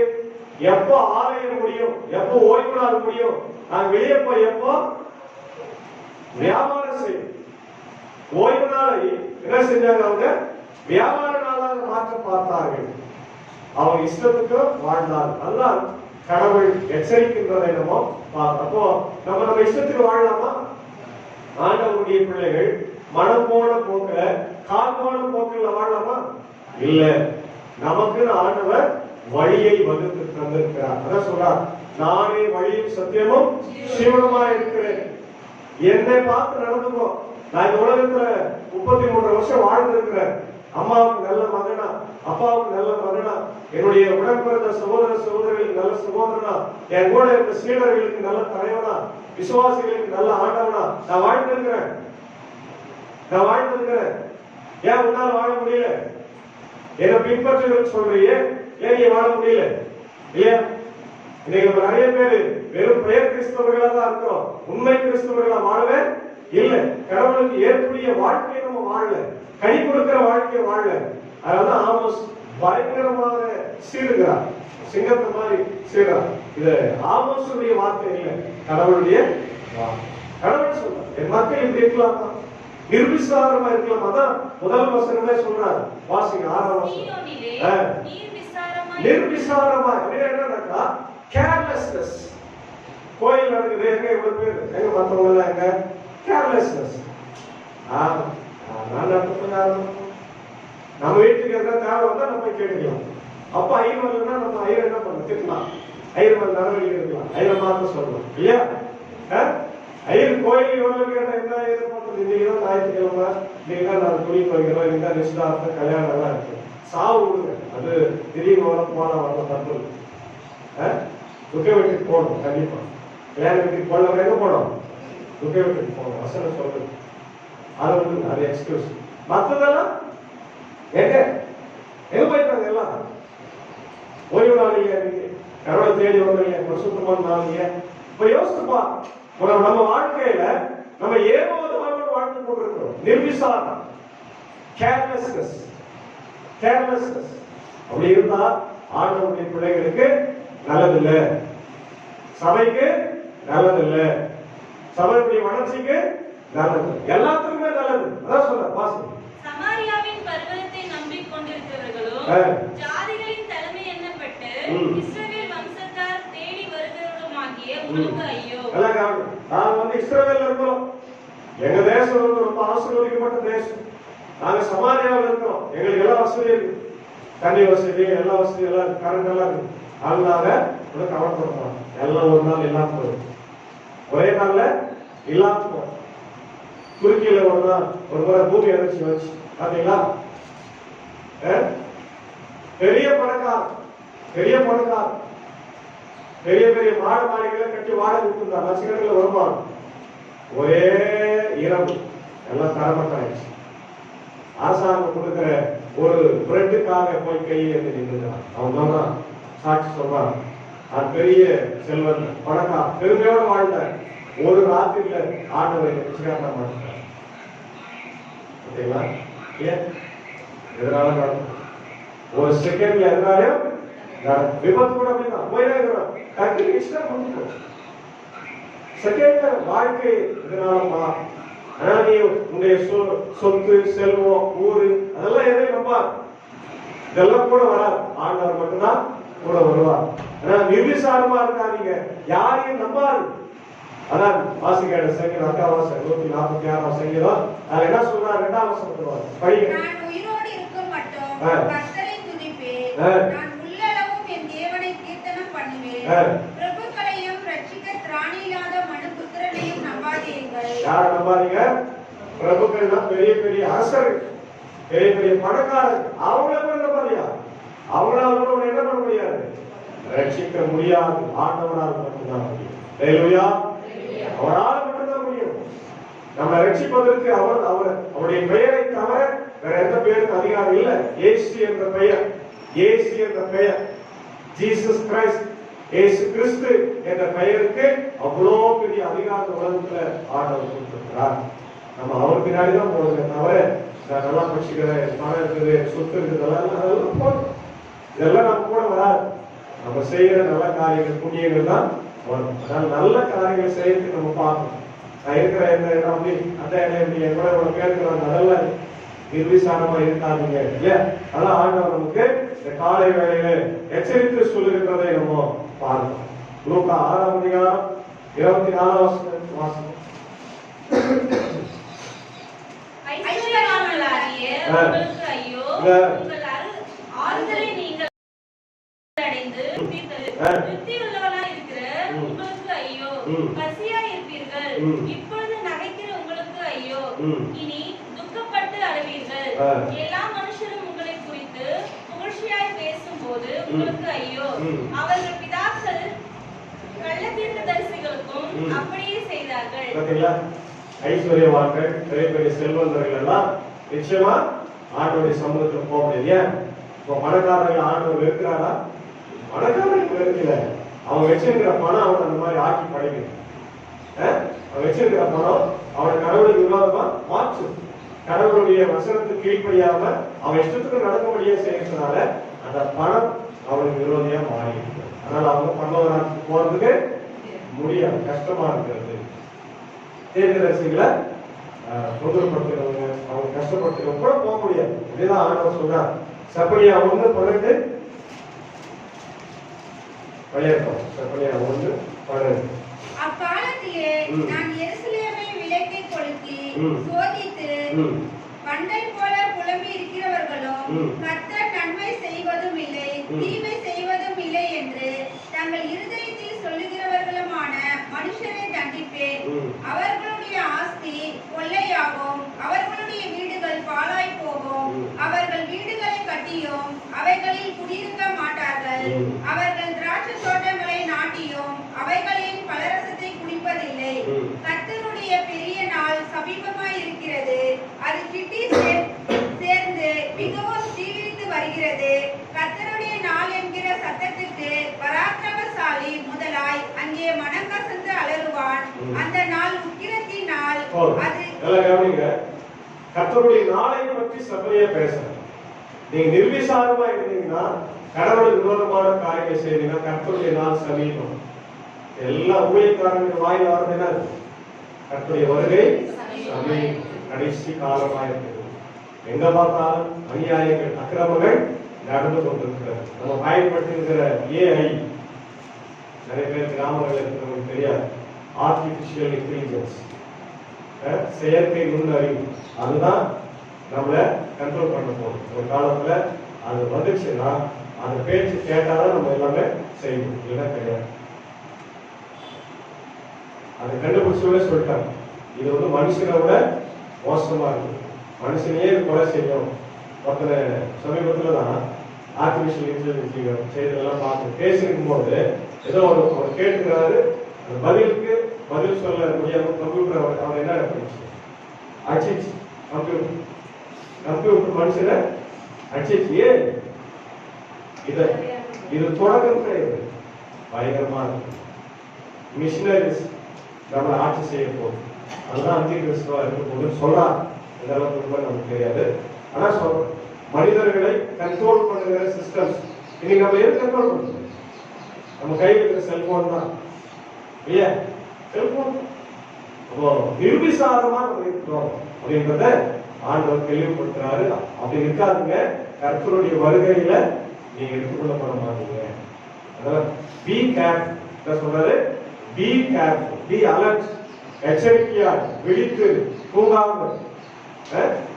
எப்போ ஆலயம் முடியும், எப்போ ஓய்வு நாள் முடியும், நான் வெளியே போய் எப்போ வியாபாரம் செய்யும். ஓய்வு நாளை என்ன செஞ்சாங்க? அவங்க வியாபார நாளாக மாற்ற பார்த்தார்கள். அவங்க இஷ்டத்துக்கு வாழ்ந்தார்கள். அதுதான் கடவுள் எச்சரிக்கின்றதை நம்ம பார்க்கிறோம். அப்போ நம்ம இஷ்டத்துக்கு வாழலாமா? ஆண்டவருடைய பிள்ளைகள் மனம் போன போக்குல, கால் போன போக்குல வாழலாமா? இல்ல. நமக்கு ஆண்டவர் வழியை வகுத்து தந்திருக்கிறார். அதான் சொல்றார், நானே வழியும் சத்தியமும் ஜீவனுமா இருக்கிறேன், என்னை பார்த்து நடந்துக்கோ. நான் இந்த உலகத்துல 33 வருஷம் வாழ்ந்திருக்கிறேன். அம்மாவுக்கு நல்ல மகனா, அப்பாவுக்கு நல்ல மகனா, என்னுடைய உடன்பிறந்த சகோதர சகோதரிகளுக்கு நல்ல சகோதரனா, என் கூட இருந்த சீடர்களுக்கு நல்ல தலைவனா, விசுவாசிகளுக்கு நல்ல ஆண்டவனா நான் வாழ்ந்திருக்கிறேன். ஏன் உன்னால வாழ முடியல? என்ன பின்பற்றுன்னு சொல்றியே, ஏன் நீ வாழ முடியல? இல்லையா? இன்னைக்கு நம்ம நிறைய பேரு வெறும் பெயர் கிறிஸ்தவர்களா தான் இருக்கிறோம், உண்மை கிறிஸ்தவர்களா வாழவே இல்லை. கடவுளுக்கு ஏற்புடைய வாழ்க்கையை நம்ம வாழல, கை கொடுக்கிற வாழ்க்கையை வாழல. அதனாலதான் ஆமோஸ் பயங்கரமாக சீடுகிறார், சிங்கத்தை மாதிரி சீடுறார். இது ஆமோசுடைய வார்த்தை இல்லை, கடவுளுடைய வார்த்தை. கடவுள் சொல்றார், என் மக்கள் இப்படி இருக்கலாமா, நிர்விசாரமா இருக்கலாம். அதான் முதல் வசனமே சொல்றாரு, வாசிங்க 6ஆம் வசனம். நிர்விசாரமா என்னன்னாக்கா கேர்லெஸ்னஸ். கோயில் நடக்குது, எங்க இவ்வளவு பேர், எங்க மற்றவங்க எல்லாம் எங்க? கேர்லெஸ்னஸ். நம்ம வீட்டுக்கு எந்த தேவை வந்தா நம்ம கேட்டுக்கலாம். அப்ப ஐயர் வரலன்னா நம்ம ஐயர் என்ன பண்ண திட்டலாம், ஐயர் மேல நடவடிக்கை எடுக்கலாம், ஐயர் மாத்த சொல்லலாம் இல்லையா? ஐயர் கோயில் எவ்வளவு கேட்டா என்ன ஐயர் பண்றது? இன்னைக்குதான் ஞாயிற்றுக்கிழமை, இன்னைக்குதான் நான் துணி துவைக்கிறோம், இன்னைக்கு நிச்சயதார்த்தம் கல்யாணம் எல்லாம் இருக்கு. சாவு விடுங்க, அது திடீர்னு வர போனா வர தப்பு. துக்க வீட்டுக்கு போகணும், கண்டிப்பா. கல்யாண வீட்டுக்கு போனவங்க எங்க போனோம்? துக்க வீட்டுக்கு போகணும். வசனம் சொல்றது அது வந்து அது எக்ஸ்கியூஸ். மற்றதெல்லாம் எங்க எங்க போயிட்டாங்க? எல்லாம் ஓய்வு நாள் இல்லையா? நீங்க கடவுளை தேடி வந்தீங்க, சுத்தமான நாள் இல்லையா? இப்ப யோசிச்சுப்பா, நம்ம வாழ்க்கையில நம்ம ஏதாவது வாழ்க்கை போட்டிருக்கிறோம். நிர்விசாரம், கேர்லெஸ்னஸ். அப்படி இருந்தா ஆண்டவருடைய பிள்ளைகளுக்கு நல்லதில்லை, சபைக்கு நல்லதில்லை, சபையுடைய வளர்ச்சிக்கு நல்லது, எல்லாத்துக்குமே நல்லது. அதான் சொல்ற வாசி. சமாரியாவின் பர்வதத்தை நம்பிக் கொண்டிருக்கிறவர்களும் ஜாதிகளின் தலைமை எண்ணப்பட்டு இஸ்ரவேல் வம்சத்தார் தேடி வருகிறவர்களுமாகிய உங்களுக்கு ஐயோ. நான் வந்து இஸ்ரவேல்ல இருக்கிறோம், எங்க தேசம் வந்து ரொம்ப ஆசீர்வதிக்கப்பட்ட தேசம். நாங்க சமாரியாவில் இருக்கிறோம், எங்களுக்கு எல்லா வசதியும் இருக்கு, தண்ணி வசதி, எல்லா வசதியும் எல்லாம் இருக்கு, கரண்ட் எல்லாம் இருக்கு. அதனால கவலைப்படுறோம், எல்லாம் ஒரு நாள் இல்லாம போயிடும், ஒரே நாள்ல இல்லாம போகும். துருக்கியில ஒரு நாள் ஒரு முறை பூமி அதிர்ச்சி வச்சு பாத்தீங்களா? பெரிய பணக்கார், பெரிய மாடு மாளிகளை கட்டி வாடகை விட்டுருந்தார், லட்சக்கணக்கில் வருமானம். ஒரே இரவு எல்லாம் தரமட்டாயிடுச்சு. அரசாங்கம் கொடுக்கிற ஒரு பிரெட்டுக்காக போய் கையை நின்றுதான். அவன் தான் சாட்சி சொல்றான், நான் பெரிய செல்வன் பணக்கார், பெருமையோடு வாழ்ந்தார். ஒரு ராத்திரியில ஆண்டவரை நிச்சயமா மாட்டார். ஏன்? எதனால நடக்கும்? ஒரு செகண்ட்ல எதனாலும் விபத்து கூட அப்படிதான் போயிட்டே இருக்கிறோம். டக்குனு இஷ்டம் முடிஞ்சிடும். செகண்ட்ல வாழ்க்கை இதனாலமா? ஆனா நீ உன்னுடைய சொத்து, செல்வம், ஊரு அதெல்லாம் எதையும் நம்பார், இதெல்லாம் கூட வராது. ஆண்டவர் மட்டும்தான் கூட வருவார். ஆனா நிர்விசாரமா இருக்காதீங்க, யாரையும் நம்பாரு. அதான் வாசிக்கிற சங்கீதம் 146ஆம் சங்கீதம். அதுல என்ன சொல்றாரு? 2ஆம் வசனம் படிங்க. நான் உயிரோடு இருக்கும் மட்டும் கர்த்தரை துதிப்பேன், நான் உள்ளளவும் என் தேவனை கீர்த்தனம் பண்ணுவேன். பிரபுக்களையும் ரட்சிக்க திராணியில்லாத மனுபுத்திரனையும் நம்பாதீர்கள். யாரை நம்பாதீங்க? பிரபுக்கள்னா பெரிய பெரிய அரசர்கள், பெரிய பெரிய பணக்காரர் அவங்கள பண்ண பாரியா, அவங்களால கூட என்ன பண்ண முடியாது, ரட்சிக்க முடியாது. ஆண்டவரால் மட்டும்தான் முடியும். ஹல்லேலூயா. அவரால் மட்டும்தான் முடியும். நம்ம ரட்சிப்பதற்கு அவருடைய பெயரை தவிர வேற எந்த பெயருக்கு அதிகாரம் இல்லை. இயேசு என்ற பெயர், இயேசு என்ற பெயர், ஜீசஸ் கிரைஸ்ட், இயேசு கிறிஸ்து என்ற பெயருக்கு அவ்வளோ பெரிய அதிகார உலகத்துல ஆண்டவர் கொடுத்திருக்கிறார். நம்ம அவர் பின்னாடிதான் போடுங்க தவிர நல்லா படிச்சுக்கிறேன், பணம் இருக்குது, சொத்து இருக்குது, அதெல்லாம் போடும். இதெல்லாம் நம்ம கூட வராது. நம்ம செய்யற நல்ல காரியங்கள் புண்ணியங்கள் தான் வரும். அதனால நல்ல காரியங்கள் செய்யறதுக்கு நம்ம பார்க்கணும். நான் இருக்கிற இந்த இடம் அப்படி அந்த இடம் இப்படி என் கூட இவ்வளவு பேருக்கிறாங்க, அதெல்லாம் நிர்விசாரமா இருக்காதீங்க இல்லையா? அதான் ஆண்டவர் நமக்கு இந்த காலை வேளையில எச்சரித்து சொல்லுகிறதை நம்ம பார்க்கணும். லூக்கா 6ஆம் அதிகாரம் 24 வாசகம். ஐஸ்வர்யவான்களாகிய உங்களுக்கு ஐயோ, உங்கள் ஆறுதலை நீங்கள் அடைந்து திருப்தியுள்ளவர்களாய் இருக்கிற உங்களுக்கு ஐயோ, பசியாய் இருப்பீர்கள், இப்பொழுது நகைக்கிற உங்களுக்கு ஐயோ, இனி துக்கப்பட்டு அழுவீர்கள். எல்லா மனுஷரும் உங்களை குறித்து புகழ்ச்சியாய் பேசும்போது உங்களுக்கு ஐயோ, அவர்கள் பிதாக்கள் கள்ளத்தீர்க்கதரிசிகளுக்கும் அப்படியே செய்தார்கள். ஐஸ்வர்யவான்கள், பெரிய பெரிய செல்வந்தர்கள் எல்லாம் நிச்சயமா ஆண்டவருடைய சமூகத்தில் போக முடியாது. இப்போ பணக்காரர்கள் ஆண்டவர் இருக்கிறாரா? பணக்காரர்கள் இருக்கல. அவன் வச்சிருக்கிற பணம் அவன் அந்த மாதிரி ஆக்கி படைக்கணும். அவன் வச்சிருக்கிற பணம் அவனை கடவுளுக்கு விரோதமா மாற்றும். கடவுளுடைய வசனத்துக்கு கீழ்ப்படியாம அவன் இஷ்டத்துக்கு நடக்க முடியாது செய்யறதுனால அந்த பணம் அவனுக்கு விரோதியா மாறி இருக்கு. அதனால அவங்க பரலோகத்துக்கு போறதுக்கு முடியாது, கஷ்டமா இருக்கிறது. தீர்க்கதரிசிகளை தொந்தரப்படுத்துறவங்க, அவங்க கஷ்டப்படுத்துறவங்க கூட போக முடியாது. இதுதான் ஆண்டவர் சொல்றார். செப்பனியா 1:12 பழையப்பம். செப்பனியா 1:12. அக்காலத்திலே நான் எருசலேமை விளக்கை கொளுத்தி சோதித்து பண்டை போல புலம்பி இருக்கிறவர்களும் கர்த்தர் நன்மை செய்வதும் இல்லை தீமை செய்வதும் இல்லை என்று தங்கள் இருதயத்தில் சொல்லுகிறவர்களுமான மனுஷரை தண்டிப்பேன். அவர்களுடைய ஆஸ்தி கொள்ளையாகும், அவர்களுடைய வீடுகள் பாழாய் போகும், அவர்கள் வீடுகளை கட்டியும் அவைகளில் குடியிருக்க மாட்டார்கள், அவர்கள் திராட்சை தோட்டங்களை நாட்டியும் அவைகளின் பலரசத்தை குடிப்பதில்லை. கர்த்தருடைய பெரிய நாள் சமீபமாய் இருக்கிறது, அது கிட்டி சேர்ந்து மிகவும் தீவிரித்து வருகிறது. கர்த்தருடைய நாள் என்கிற சத்தத்துக்கு பராக்கிரமசாலி முதலாய் அங்கே மனங்கசந்து அலறுவான். அந்த நாள் உக்கிரத்தின் நாள். அது கர்த்தருடைய நாளை பற்றி சபையா பேசுறேன். நீங்க நிர்விசாரமா இருந்தீங்கன்னா, கடவுளுக்கு விரோதமான காரியங்களை செய்தீங்கன்னா கர்த்தருடைய நாள் சமீபம். எல்லா ஊழியக்காரங்களுக்கு வாயில் வரதுன்னா கர்த்தருடைய வருகை சமீபம், கடைசி காலமா இருக்குது. எங்க பார்த்தாலும் அநியாயங்கள், அக்கிரமங்கள் நடந்து கொண்டிருக்கிறது. நம்ம பயன்படுத்திருக்கிற ஏஐ நிறைய பேர் கிராமங்கள் இருக்கிறவங்களுக்கு தெரியாது. ஆர்டிபிஷியல் இன்டெலிஜென்ஸ், செயற்கை நுண்ணறிவு, அதுதான் நம்மள கண்ட்ரோல் பண்ண போகும். ஒரு காலத்துல அது வந்துச்சுன்னா அந்த பேச்சு கேட்டாதான் நம்ம எல்லாமே செய்யணும், இல்லைன்னா கிடையாது. அதை கண்டுபிடிச்சோட சொல்லிட்டாங்க, இது வந்து மனுஷனை விட மோசமா இருக்கு, மனுஷனையே கொலை செய்யும். ஒருத்தனை சமீபத்துல தான் ஆர்டிபிஷியல் இன்டெலிஜென்ஸ் செய்ததெல்லாம் பார்த்து பேசிருக்கும் போது ஏதோ ஒரு கேட்டுக்கிறாரு, அந்த பதிலுக்கு பதில் சொல்ல முடியாம கம்ப்யூட்டர் அவர் என்ன பண்ணிச்சு, அடிச்சிச்சு. கம்ப்யூட்டர் மனுஷனை அடிச்சிச்சு. ஏன் இது தொடக்கம் கிடையாது, பயங்கரமா இருக்கு. மிஷினரிஸ் நம்மளை ஆட்சி செய்ய போகுது, அதுதான் அந்தி கிறிஸ்துவா இருக்க போகுதுன்னு சொல்றாங்க. இந்த அளவுக்கு நமக்கு தெரியாது. ஆனா மனிதர்களை கண்ட்ரோல் பண்ணுகிற சிஸ்டம்ஸ் இன்னைக்கு நம்ம எது கண்ட்ரோல் பண்ணுறோம்? நம்ம கையில் இருக்கிற செல்போன் தான் இல்லையா? செல்போன் அப்போ நிர்விசாரமா நம்ம இருக்கிறோம் அப்படின்றத ஆண்டவர் தெளிவுபடுத்துறாரு. அப்படி இருக்காதுங்க, கர்த்தருடைய வருகையில நீங்க எடுத்துக்கொள்ளப்பட மாட்டீங்க. அதனால பி கேர்ஃபுல் சொல்றாரு, பி கேர்ஃபுல், பி அலர்ட், எச்சரிக்கையா விழித்து தூங்காம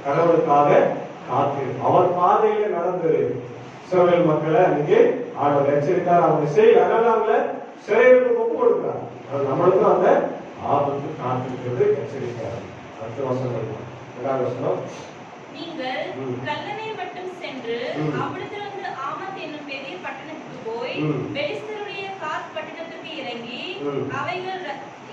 கடவுளுக்காக காத்து அவர் பாதையில நடந்து இஸ்ரவேல் மக்களை அன்னைக்கு ஆண்டவர் எச்சரித்தார். அவங்க அதனால அவங்கள சிறைகளுக்கு ஒப்பு கொடுக்கிறார். நம்மளுக்கும் அந்த ஆபத்து காத்திருக்கிறது எச்சரிக்கிறார். அடுத்த வசனம் 2வது வசனம். நீங்கள் கல்லனை மட்டும் சென்று அவ்விடத்திலிருந்து ஆமத் என்னும் பெரிய பட்டணத்துக்கு போய் பெலிஸ்தருடைய காத் பட்டணத்துக்கு இறங்கி அவைகள்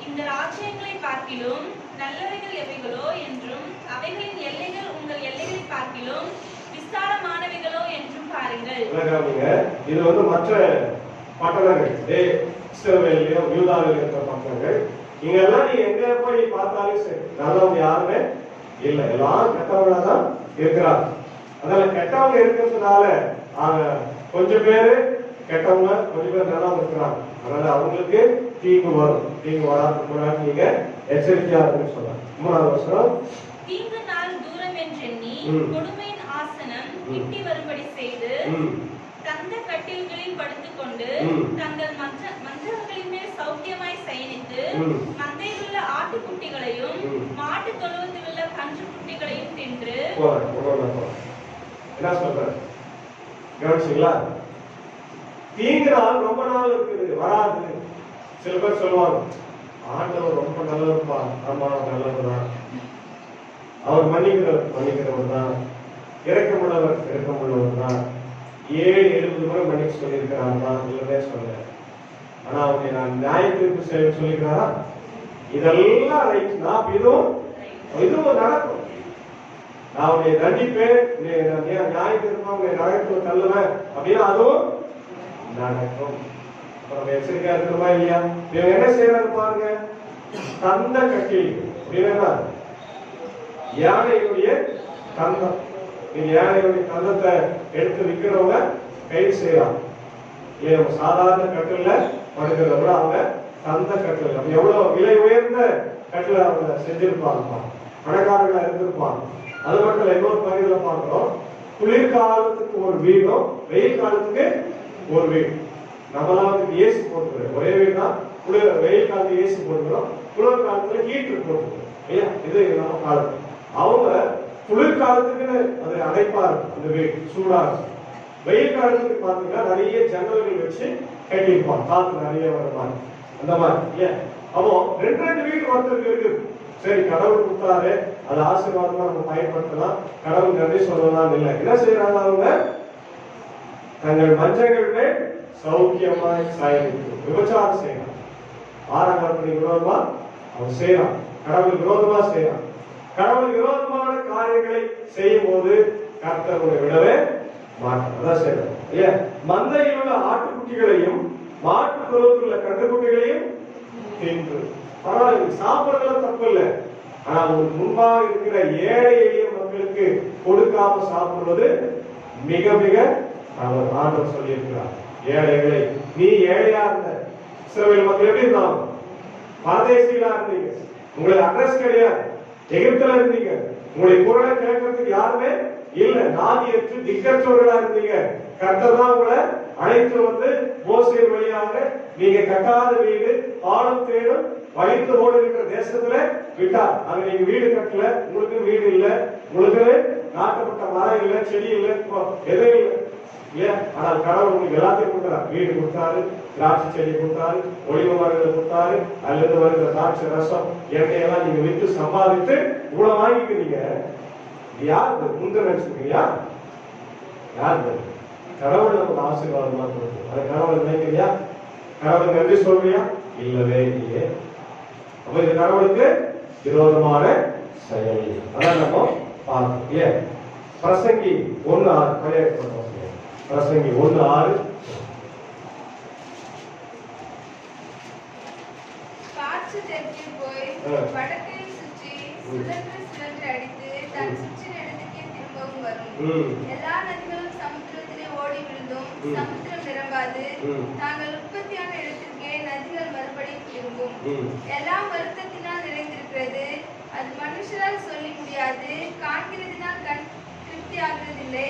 இந்த ராஜ்யங்களை பார்க்கிலும் நல்லவைகள் எவைகளோ என்றும் அவைகளின் எல்லைகள் உங்கள் எல்லைகளை பார்க்கிலும் விசாலமானவைகளோ என்றும் பாருங்கள். இது வந்து மற்ற பட்டணங்கள் இஸ்ரவேலிலும் யூதாவிலும் இருக்கிற பட்டணங்கள். இங்கெல்லாம் நீ எங்க போய் பார்த்தாலும் சரி நல்லவங்க யாருமே இல்லை, எல்லாம் கெட்டவங்களா தான் இருக்கிறாங்க. அதனால கெட்டவங்க இருக்கிறதுனால கொஞ்சம் பேரு கெட்டவங்க, கொஞ்சம் பேர் நல்லவங்க இருக்கிறாங்க. அதனால அவங்களுக்கு தீங்கு வரும். தீங்கு வராதுக்கு முன்னாடி நீங்க எச்சரிக்கையா இருக்குன்னு சொல்றாங்க. 3வது வசனம், தீங்கு நாள் தூரம் என்றெண்ணி கொடுமையின் ஆசனம் கிட்டி வரும்படி செய்து தந்த கட்டில்களில் படுத்துக்கொண்டு தங்கள் மஞ்சள்களின் மேல் சௌக்கியமாய் சயனித்து மந்தையில் உள்ள ஆட்டுக்குட்டிகளையும் மாட்டு தொழுவத்தில் உள்ள கன்று குட்டிகளையும் தின்று. என்ன சொல்ற கவனிச்சீங்களா? தீங்கு நாள் ரொம்ப நாள் இருக்குது, வராது. சில பேர் சொல்லுவாங்க, ஆண்டவர் ரொம்ப நல்லவர்ப்பா. ஆமா, நல்லவர் தான். அவர் மன்னிக்கிறவர் தான். இரக்கமுள்ளவர் தான். 7-70 முறை மன்னிக்க சொல்லியிருக்கிறார் தான். இல்லவே சொல்ல. ஆனா அவனை நான் நியாய தீர்ப்பு செய்ய சொல்லிக்கிறாரா? இதெல்லாம் ரைட். நான் இதுவும் நடக்கும். நான் அவனை தண்டிப்பேன், நியாய தீர்ப்பு அவனை நரகத்தில் தள்ளுவேன் அப்படின்னா அதுவும் நடக்கும். எச்சரிக்கையா இருக்கிறமா இல்லையா? இவங்க என்ன செய்யறாரு பாருங்க. தந்த கட்டில் அப்படின்னா யானையுடைய தந்தம். யானையுடைய தந்தத்தை எடுத்து விற்கிறவங்க கைது செய்யலாம். நம்ம சாதாரண கட்டில படுக்கிறத விட அவங்க தந்த கட்டில், அப்ப எவ்வளவு விலை உயர்ந்த கட்டில அவங்க செஞ்சிருப்பாங்க, பணக்காரர்களா இருந்திருப்பாங்க. அது மட்டும் இல்ல, இன்னொரு பகுதியில பார்க்கிறோம், குளிர்காலத்துக்கு ஒரு வீடும் வெயில் காலத்துக்கு ஒரு வீடு. நம்மளாம் வந்து ஏசி போட்டுக்கிறோம், ஒரே வீடு தான். வெயில் காலத்துல ஏசி போட்டுக்கிறோம், குளிர் காலத்துல ஹீட்டர் போட்டுக்கிறோம். இது நம்ம காலம். அவங்க குளிர்காலத்துக்கு அது அடைப்பா இருக்கும், அந்த வீடு சூடா இருக்கும். வெயில் காலத்துக்கு பாத்தீங்கன்னா நிறைய ஜன்னல்கள் வச்சு கட்டியிருப்பாங்க, காத்து நிறைய வர மாதிரி அந்த மாதிரி. அப்போ 2 வீடு ஒருத்தருக்கு இருக்குது. சரி, கடவுள் கொடுத்தாரு, அது ஆசீர்வாதமா நம்ம பயன்படுத்தலாம், கடவுள் நன்றி சொல்லலாம் இல்லை. என்ன செய்யறாங்க அவங்க? தங்கள் மஞ்சங்கள் மேல் சௌக்கியமாய் சாயலித்து விபச்சாரம் செய்யலாம். 6ஆம் கற்பனை விரோதமா அவன் செய்யறான், கடவுள் விரோதமா செய்யறான். கடவுள் விரோதமான காரியங்களை செய்யும் போது கர்த்தரை விடவே மாட்டார். அதான் செய்யறான் இல்லையா? மந்தையில் உள்ள ஆட்டுக்குட்டிகளையும் மாட்டு தொழுவத்தில் உள்ள கன்றுக்குட்டிகளையும் தின்று. பரவாயில்ல, சாப்பிடுறதுல தப்பு இல்லை. ஆனா உங்களுக்கு முன்பாக இருக்கிற ஏழை எளிய மக்களுக்கு கொடுக்காம சாப்பிடுவது மிக மிக அவர் ஆண்டவர் சொல்லி இருக்கிறார். ஏழைகளை, நீ ஏழையா இருந்த இஸ்ரவேல் மக்கள் எப்படி இருந்தாங்க? பரதேசிகளா இருந்தீங்க, உங்களுக்கு அட்ரஸ் கிடையாது, எகிப்துல இருந்தீங்க, உங்களுடைய குரலை கேட்கறதுக்கு யாருமே இல்ல, நாதியற்று திக்கற்றவர்களா இருந்தீங்க. கர்த்தர் தான் உங்களை அழைத்து வந்து மோசே வழியாக நீங்க கட்டாத வீடு பாலும் தேடும் வலித்து ஓடுகின்ற தேசத்துல விட்டார். அங்க நீங்க வீடு கட்டல, உங்களுக்கு வீடு இல்ல, உங்களுக்கு நாட்டப்பட்ட மரம் இல்ல, செடி இல்ல, எதுவும் இல்லை. ஆனால் கடவுள் உங்களுக்கு எல்லாத்தையும் கொடுத்தாரு. வீடு கொடுத்தாரு, திராட்சை செடி கொடுத்தாரு, ஒளிவு மரங்கள் கொடுத்தாரு, அல்லது வருகிற திராட்சை ரசம் எண்ணெயெல்லாம் நீங்க வித்து சம்பாதித்து இவ்வளவு வாங்கிக்கிறீங்க. யாரு முந்த நினைச்சிருக்கீங்களா? யாரு? கடவுள் நமக்கு ஆசீர்வாதமா கொடுக்கும். அதை கடவுள் நினைக்கிறியா? கடவுள் நன்றி சொல்றியா? இல்லவே இல்லையே. அப்ப இது கடவுளுக்கு விரோதமான செயல். அதான் நம்ம பார்க்கணும். பிரசங்கி 1:6 பழைய பிரசங்கி 1:6. காற்று தெற்கே போய் வடக்கை சுற்றி சுழன்று அடித்து தன் சுற்றின இடத்துக்கே திரும்பவும் வரும். எல்லா நதிகளும் சமுத்திரத்திலே ஓடி விழுந்தும் சமுத்திரம் நிரம்பாது. தாங்கள் உற்பத்தியான இடத்திற்கே நதிகள் மறுபடி திரும்பும். எல்லாம் வருத்தத்தினால் நிறைந்திருக்கிறது, அது மனுஷரால் சொல்லி முடியாது. காண்கிறதினால் கண் திருப்தி ஆகிறதில்லை,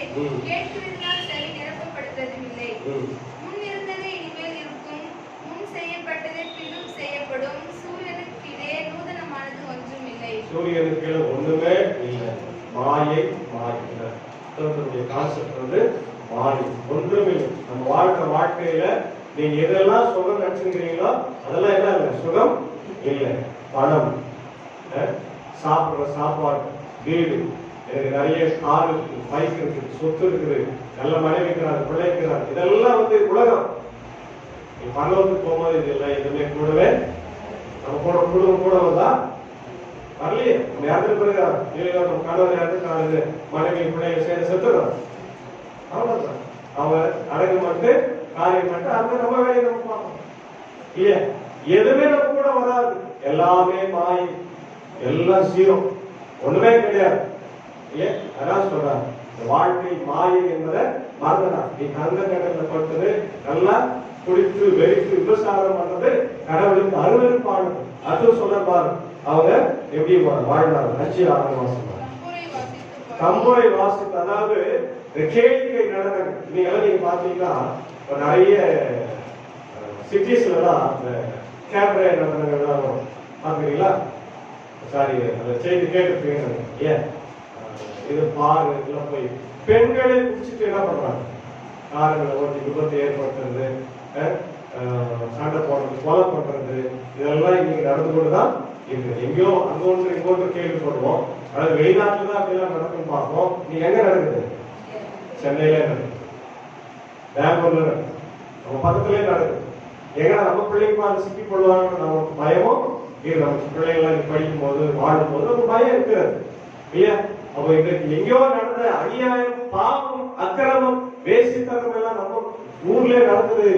கேட்கிறதினால் செவி நிரப்பப்படுவதில்லை. முன் இருந்தது இனிமேல் இருக்கும், முன் செய்யப்பட்டது பின்னும் செய்யப்படும். சூரியனுக்கு கீழே நூதனமானது ஒன்றும் இல்லை. சூரியனுக்கு கீழே ஒண்ணுமே இல்லை. மாயை கான்செப்ட் வந்து மாயை, ஒன்றும் இல்லை. நம்ம வாழ்க்கையில நீங்க எதெல்லாம் சுகம் நினைச்சுக்கிறீங்களோ அதெல்லாம் என்ன இல்லை, சுகம் இல்லை. பணம், சாப்பிடுற சாப்பாடு, வீடு எனக்கு நிறைய கார் இருக்கு, பைக் இருக்கு, சொத்து இருக்குது, நல்ல மனைவி இருக்கிறார், பிள்ளை இருக்கிறார், இதெல்லாம் வந்து உலகம். நீ பரலோகத்துக்கு போகும்போது இதெல்லாம் எதுவுமே கூடவே நம்ம குடும்பம் கூட வந்தா வரலையே. நம்ம யாருக்கு பிறகு இல்லையா, நம்ம கணவர் யாருக்கு மனைவி பிள்ளைகள் சேர்ந்து செத்துறோம். அவ்வளவுதான். அவங்க அடகு மட்டும் காரியம் மட்டும் அந்த நம்ம வேலையை நம்ம பார்க்கணும் இல்லையா. எதுவுமே நம்ம கூட வராது, எல்லாமே மாய், எல்லாம் ஜீரோ, ஒண்ணுமே கிடையாது இல்லையா. அதான் சொல்றாங்க, இந்த வாழ்க்கை மாயை என்பதை மறந்துடா. நீ தங்க கடல்ல பட்டது நல்லா குடித்து வெறித்து விவசாயம் பண்றது கடவுளுக்கு அருவருப்பானது. அது சொல்றாரு, அவங்க எப்படி வாழ்ந்தாங்க. 5 மாசம் தம்புரை வாசித்து, அதாவது கேளிக்கை நடனம். நீங்க பாத்தீங்கன்னா நிறைய சிட்டிஸ்ல எல்லாம் கேமரா நடனங்கள்லாம் வரும், பாக்குறீங்களா? சாரி, அந்த செய்தி கேட்டுருக்கீங்க. ஏன் இது பாரு, இதெல்லாம் போய் பெண்களை குடிச்சிட்டு என்ன பண்றாங்க, காரங்களை ஓட்டி விபத்தை ஏற்படுத்துறது, சண்டை போடுறது, கொலை பண்றது, இதெல்லாம் இன்னைக்கு நடந்து கொண்டுதான் இருக்கு. எங்கேயோ அங்க ஒன்று இங்க ஒன்று கேள்விப்படுவோம். அதாவது வெளிநாட்டுல தான் அப்படிலாம் நடக்கும் பார்ப்போம். நீங்க எங்க நடக்குது? சென்னையில நடக்குது, பெங்களூர்ல நடக்குது, நம்ம பக்கத்துலயே நடக்குது. எங்க நம்ம பிள்ளைங்க அதை சிக்கி போடுவாங்க, நமக்கு பயமும் இது. நம்ம பிள்ளைங்களாம் படிக்கும் போது வாழும் போது நமக்கு பயம் இருக்கிறது இல்லையா. அப்ப இன்றைக்கு எங்கேயோ நடந்த அநியாயம், பாவம், அக்கிரமம், வேசித்தனம் எல்லாம் நம்ம ஊர்ல நடக்குது.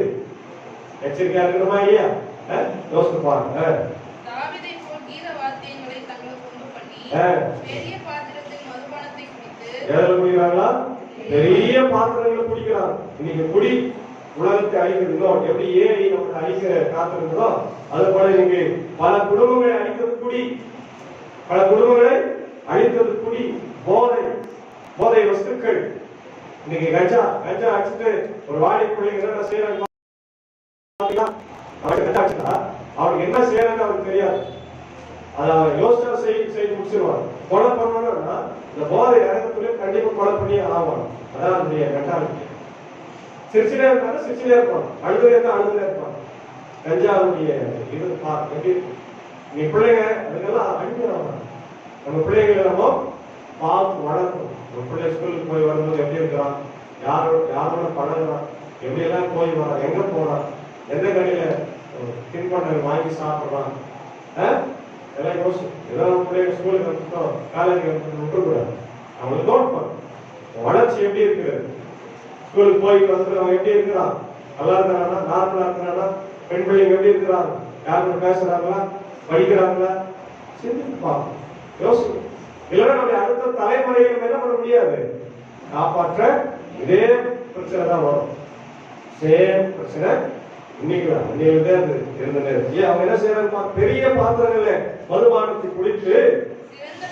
எச்சரிக்கையா இருக்கணுமா இல்லையா? யோசித்து பாருங்க. தாவீதை போல் கீத வாத்தியங்களை தங்களுக்கு உண்டு பண்ணி பெரிய பாத்திரத்தில் மதுபானத்தை குடித்து, எதில் குடிக்கிறாங்களா? பெரிய பாத்திரங்களை குடிக்கிறாங்க. இன்னைக்கு குடி உலகத்தை அழிக்கிறதோ, எப்படி ஏறி நமக்கு அழிக்கிற காத்திருந்ததோ அது போல இன்னைக்கு பல குடும்பங்களை அழிக்கிறது குடி, பல குடும்பங்களை அழித்தது குடி, போதை, போதை வஸ்துக்கள். இன்னைக்கு கஞ்சா அடிச்சுட்டு ஒரு வாடி பிள்ளைங்க என்ன செய்யறாங்க, அவனுக்கு என்ன செய்யறாங்க அவருக்கு தெரியாது. அதை அவன் யோசனை செய்து முடிச்சிருவான். கொலை பண்ணணும்னா இந்த போதை இறங்கத்துக்குள்ளே கண்டிப்பா கொலை பண்ணி ஆகணும். அதான் அதனுடைய மென்டாலிட்டி. சிரிச்சுட்டே இருந்தாலும் சிரிச்சுட்டே இருப்பான், அழுதுலே இருந்தா அழுதுலே இருப்பான். கஞ்சாவுடைய இது எப்படி நீ பிள்ளைங்க அதுக்கெல்லாம் அடிக்கிறாங்க. நம்ம பிள்ளைங்களை நம்ம பார்த்து வளர்க்கணும். நம்ம பிள்ளை ஸ்கூலுக்கு போய் வரும்போது எப்படி இருக்கிறான், யாரோட பழகுறான், எப்படி எல்லாம் போய் வரான், எங்க போறான், எந்த கடையில தின்பண்டங்கள் வாங்கி சாப்பிடுறான், எல்லாம் யோசி. ஏதோ பிள்ளைங்க ஸ்கூலுக்கு வந்துட்டோம், காலேஜுக்கு விட்டுக்கூடாது. அவங்களுக்கு தோட்டம் வளர்ச்சி எப்படி இருக்குது, ஸ்கூலுக்கு போய் வந்துட்டு எப்படி இருக்கிறான், நல்லா இருக்கிறானா, நார்மலா இருக்கிறானா, பெண் பிள்ளைங்க எப்படி இருக்கிறாங்க, யாரும் பேசுறாங்களா, படிக்கிறாங்களா, சிந்திப்பா, யோசி. இல்லைன்னா நம்ம அடுத்த தலைமுறைகள் என்ன பண்ண முடியாது, காப்பாற்ற இதே பிரச்சனை தான் வரும். சேம் பிரச்சனை இன்னைக்கு அது இருந்த நேரம். அவங்க என்ன செய்யறாங்க, பெரிய பாத்திரங்கள்ல மதுபானத்தை குடித்து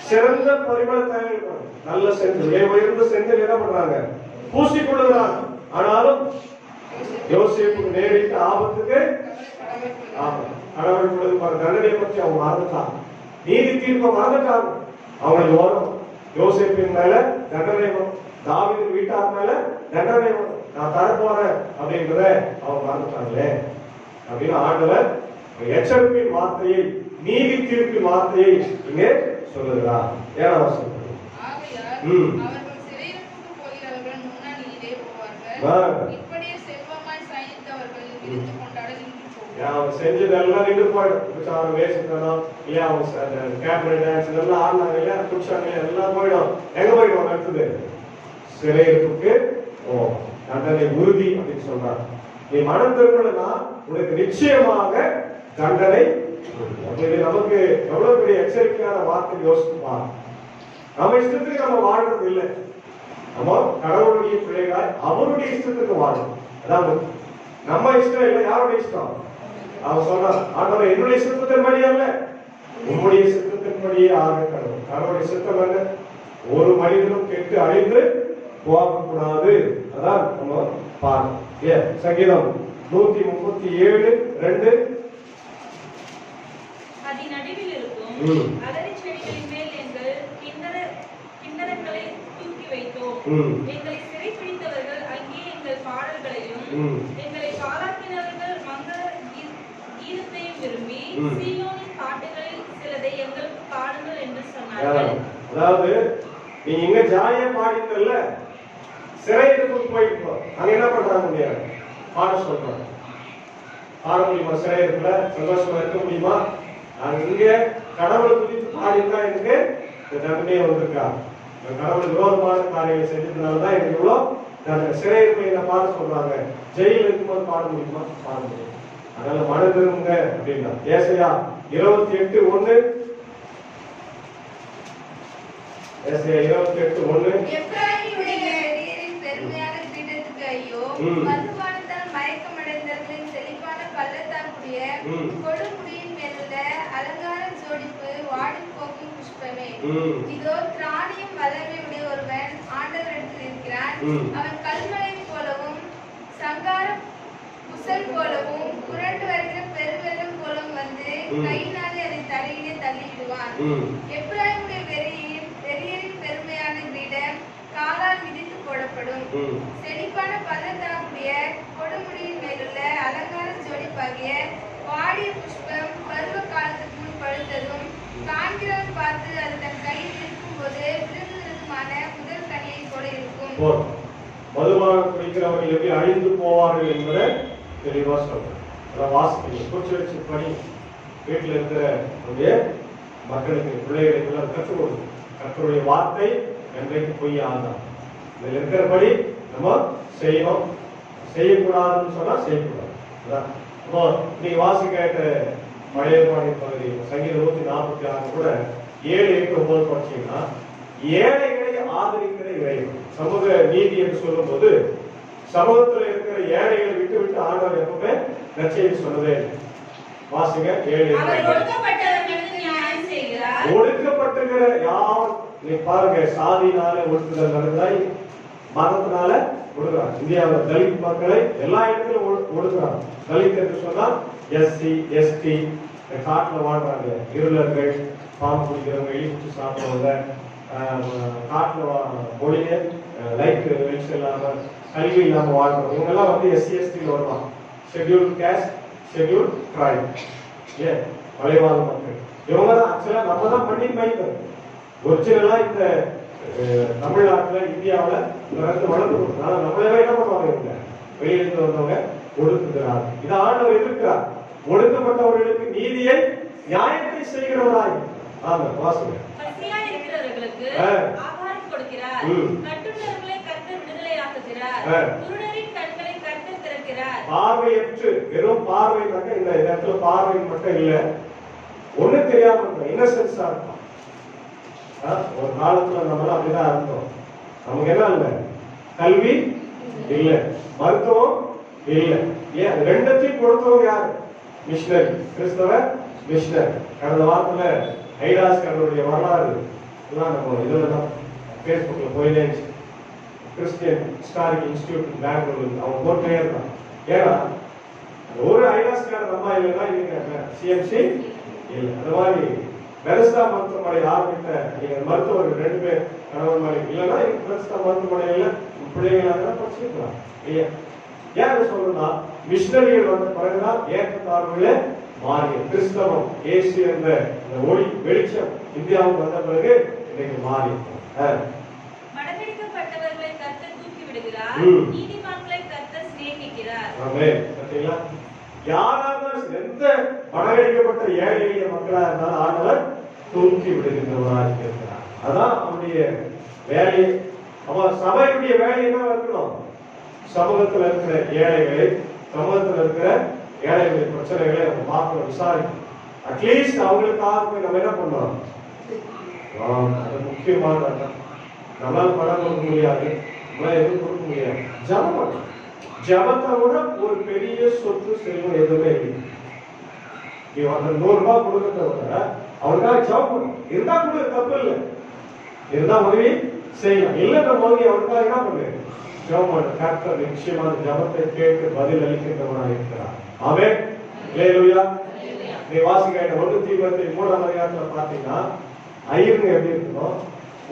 சிறந்த பரிமள தயாரிப்பாங்க. நல்ல செங்கல், உயர்ந்த செங்கல் என்ன பண்றாங்க, பூசிக்கொள்ளுகிறாங்க. ஆனாலும் யோசேப்புக்கு நேரிட்ட ஆபத்துக்கு கடவுள் கொடுத்த தண்டனை பற்றி அவங்க மறந்துட்டாங்க, நீதி தீர்ப்பை மறந்துட்டாங்க. அவங்க ஓரம் யோசேப்பின் மேல தண்டனை வரும், தாவீது வீட்டார் மேல தண்டனை வரும், நான் தரப்போறேன் அப்படின்றத அவங்க மறந்துட்டாங்களே அப்படின்னு ஆண்டவர் எச்சரிப்பின் வார்த்தையை, நீதி தீர்ப்பின் வார்த்தையை இங்கே சொல்லுகிறார். 7ஆம் வசனம். அவர்கள் சிறையிருப்புக்கு போகிறவர்கள் முன்னணியிலே போவார்கள், இப்படியே செல்வமாய் சயனித்தவர்கள் விருந்து கொண்டாட நின்று போவார்கள். அவங்க செஞ்சதெல்லாம் நின்று போயிடும். அவங்க வேசித்தனம் இல்லையா, அவங்க கேமரா டான்ஸ் இதெல்லாம் ஆடினாங்க இல்லையா, குடிச்சாங்க எல்லாம் போயிடும். எங்க போயிடும் அடுத்தது? சிறையிருப்புக்கு தண்டனை உறுதி அப்படின்னு சொல்றாங்க. நீ மனம் திரும்பலன்னா உனக்கு நிச்சயமாக தண்டனை. நமக்கு எவ்வளவு பெரிய எச்சரிக்கையான வார்த்தை யோசிச்சுப்பா. நம்ம இஷ்டத்துக்கு நம்ம வாழ்றது இல்லை, நம்ம கடவுளுடைய பிள்ளைகள் அவருடைய இஷ்டத்துக்கு வாழணும். அதாவது நம்ம இஷ்டம் இல்லை, யாருடைய இஷ்டம்? அவன் சொன்னான், ஆண்டவரே என்னுடைய சித்தத்தின்படி அல்ல, உன்னுடைய சித்தத்தின்படியே ஆக கடவுள். கடவுளுடைய சித்தம் என்ன? ஒரு மனிதனும் கெட்டு அழிந்து போகக்கூடாது. அதான் நம்ம பார்க்க. சங்கீதம் 137:2. அதி நடுவில் இருக்கும் அலரி செடிகளின் மேல் எங்கள் கிண்ணறங்களை தூக்கி வைத்தோம். எங்களை சிறை பிடித்தவர்கள் அங்கே எங்கள் பாடல்களையும், எங்களை பாராட்டினவர்கள் மங்கள கீதத்தையும் விரும்பி சீயோனின் பாட்டுகளில் சிலதை எங்களுக்கு பாடுங்கள் என்று சொன்னார்கள். அதாவது நீ இங்க ஜாலியா பாடிட்டல்ல, சிறையிருப்புக்கு போயிட்டு அங்க என்ன பண்றாங்க? பாட சொல்றாங்க. பாட முடியுமா? சிறையிருப்புல சந்தோஷமா இருக்க முடியுமா? நாங்க இங்க கடவுளை குறித்து பாடிட்டா எனக்கு இந்த தண்டனையே வந்திருக்கா, கடவுள் விரோதமான காரியங்களை செஞ்சதுனாலதான் எனக்கு இவ்வளவு சிறையிருப்பை பாட சொல்றாங்க. ஜெயில இருக்கும்போது பாட முடியுமா? பாட முடியும். அதனால மன திரும்புங்க அப்படின்னா ஏசாயா 28:1, ஏசாயா 28:1. எப்பிராயீமுடைய பெரியரின் பெருமையான கிரீடத்துக்கு ஐயோ, மதுபானத்தால் மயக்கமடைந்தவர்களின் செழிப்பான பள்ளத்தாக்குடைய கொடுமுடியின் மேலுள்ள அலங்கார ஜோடிப்பு வாடிப் போகும் புஷ்பமே. இதோ திராணியும் வல்லமையுடைய ஒருவன் ஆண்டவரிடத்தில் இருக்கிறான். அவன் கல்மலை போலவும் சங்கார புசல் போலவும் புரண்டு வருகிற பெருவெள்ளம் போலவும் வந்து கையினாலே அதை தலையிலே தள்ளிவிடுவான். எப்பிராயீமுடைய பெரியரின் பெருமையான கிரீடம் காலால் மிதித்து போடப்படும். செழிப்பான பள்ளத்தாக்குடைய கொடுமுடியின் மேலுள்ள அலங்கார ஜோடிப்பாகிய வாடிய புஷ்பம் பருவ காலத்துக்கு முன் பழுத்ததும் காண்கிறவன் பார்த்து அது தன் கையில் இருக்கும் போது விருதுமான முதல் கனியை போல இருக்கும். மதுபானம் குடிக்கிறவர்கள் எப்படி அழிந்து போவார்கள் என்பதை தெளிவா சொல்றேன். வாசிக்க குறிச்சு வச்சு பணி வீட்டில் இருக்கிற மக்களுக்கு பிள்ளைகளுக்கு கற்றுக் கொடுக்கும். கற்றுடைய வார்த்தை என்றைக்கு பொய் ஆகாது. இதில் இருக்கிறபடி நம்ம செய்யணும். செய்யக்கூடாதுன்னு சொன்னா செய்யக்கூடாது. நீங்க வாசி கேட்ட பழைய பாணி பகுதி சங்கீதம் 146 கூட 7-8-9 படிச்சீங்கன்னா ஏழைகளை ஆதரிக்கிற இறைவன். சமூக நீதி என்று சொல்லும் போது சமூகத்தில் இருக்கிற ஏழைகளை விட்டு விட்டு ஆண்டவர் எப்பவுமே நற்செய்தி சொன்னதே. வாசிங்க 7. ஒடுக்கப்பட்டிருக்கிற யார் நீ பாருங்க, சாதினால ஒடுக்குதல் நடந்தாய், மதத்தினால ஒடுக்குறாங்க. இந்தியாவில் தலித் மக்களை எல்லா இடத்திலும் ஒடுக்குறாங்க. தலித் என்று சொன்னா SC ST, காட்டுல வாழ்றாங்க, இருளர்கள், பாம்பு குடிக்கிறவங்க, எலிக்குச்சி சாப்பிடுறவங்க, காட்டுல மொழிய லைட் வெளிச்சம் இல்லாம கல்வி இல்லாம வாழ்றவங்க, இவங்க எல்லாம் வந்து SC ST வருவாங்க. ஷெட்யூல்ட் கேஸ்ட், ஷெட்யூல்ட் ட்ரைப், மலைவாழ் மக்கள். இவங்க தான் ஆக்சுவலா நம்ம தான் பண்ணி பயன்படுது. ஒரிஜினலா இந்த தமிழ்நாட்டுல இந்தியாவில வளர்ந்து நம்மளே என்ன பண்ணுவாங்க? இவங்க வெளியிலிருந்து வந்தவங்க ஒடுக்குகிறார். இதை ஆண்டவர் எதிர்க்கிறார். ஒடுக்கப்பட்டவர்களுக்கு நீதியை நியாயத்தை செய்கிறவராய். ஆமா, வாசுங்க. பசியாய் இருக்கிறவர்களுக்கு ஆகாரம் கொடுக்கிறார். கட்டுண்டவர்களை கர்த்தர் விடுதலையாக்குகிறார். குருடரின் கண்களை கர்த்தர் திறக்கிறார். பார்வையற்று வெறும் பார்வை மட்டும் இந்த இடத்துல பார்வை மட்டும் இல்ல, ஒண்ணு தெரியாம இன்னசென்ஸா இருக்கும். ஒரு காலத்துல நம்மளாம் அப்படிதான் இருந்தோம். நமக்கு என்ன இல்ல, கல்வி இல்ல, மருத்துவம் இல்ல. ஏன் ரெண்டத்தையும் கொடுத்தவங்க யாரு? மிஷனரி, கிறிஸ்தவ மிஷனரி. கடந்த வாரத்துல ஐடாஸ்கருடைய வரலாறு எல்லாம் நம்ம இதுல தான் பேஸ்புக்ல போயினே கிறிஸ்டியன் ஹிஸ்டாரிக் இன்ஸ்டிடியூட் பெங்களூர் அவங்க போட்டே இருந்தான். ஏன்னா ஒரு ஐடாஸ்கர் அம்மா இல்லைன்னா இன்னைக்கு சிஎம்சி இல்லை. அந்த மாதிரி பெருசா மருத்துவமனை ஆரம்பித்த நீங்க மருத்துவர்கள் 2 பேர் கணவன் மனைவி இல்லைன்னா பெருசா மருத்துவமனையில பிள்ளைகளாக படிச்சிருக்கலாம் இல்லையா? ஏன் சொல்றதுன்னா மிஷனரிகள் வந்த பிறகுதான் ஏற்றத்தாழ்வுகள மாறி கிறிஸ்தவம் இயேசு என்ற ஒளி வெளிச்சம் இந்தியாவுக்கு வந்த பிறகு இன்னைக்கு மாறி. மடங்கடிக்கப்பட்டவர்களை கர்த்தர் தூக்கி விடுகிறார், நீதிமான்களை கர்த்தர் சிநேகிக்கிறார். ஆமென். பாத்தீங்களா? யாராவது எந்த மடங்கடிக்கப்பட்ட ஏழை எளிய மக்களா இருந்தாலும் ஆண்டவர் தூக்கி விடுகின்றவராக இருக்கிறார். அதான் அவருடைய வேலை. அவன் சபையுடைய வேலை என்ன இருக்கணும்? சமூகத்தில் இருக்கிற ஏழைகளை, சமூகத்தில் இருக்கிற ஏழைகளின் பிரச்சனைகளை நம்ம பார்க்கணும், விசாரிக்கணும். அட்லீஸ்ட் அவங்களுக்காக போய் நம்ம என்ன பண்ணோம்? அது முக்கியமான நம்மளால் பணம் கொடுக்க முடியாது, நம்மளால எதுவும் கொடுக்க முடியாது. ஜபம் பண்ணணும். ஜபத்தை விட ஒரு பெரிய சொத்து செல்வம் எதுவுமே இல்லை. நீ 100 ரூபாய் கொடுக்கறத விட அவனுக்காக ஜபம் பண்ணணும். இருந்தா கூட தப்பு இல்லை, இருந்தா உதவி செய்யலாம். இல்லைன்ற போது அவனுக்காக என்ன பண்ணு? ஜபம் பண்ணு. கர்த்தர் நிச்சயமா ஜபத்தை கேட்டு பதில் அளிக்கின்றவனாக இருக்கிறார். ஆமென். அல்லேலூயா. நீ வாசிக்க 1 தீமோத்தேயு 3ஆம் அதிகாரத்துல பாத்தீங்கன்னா ஐயருங்க எப்படி இருக்கணும்,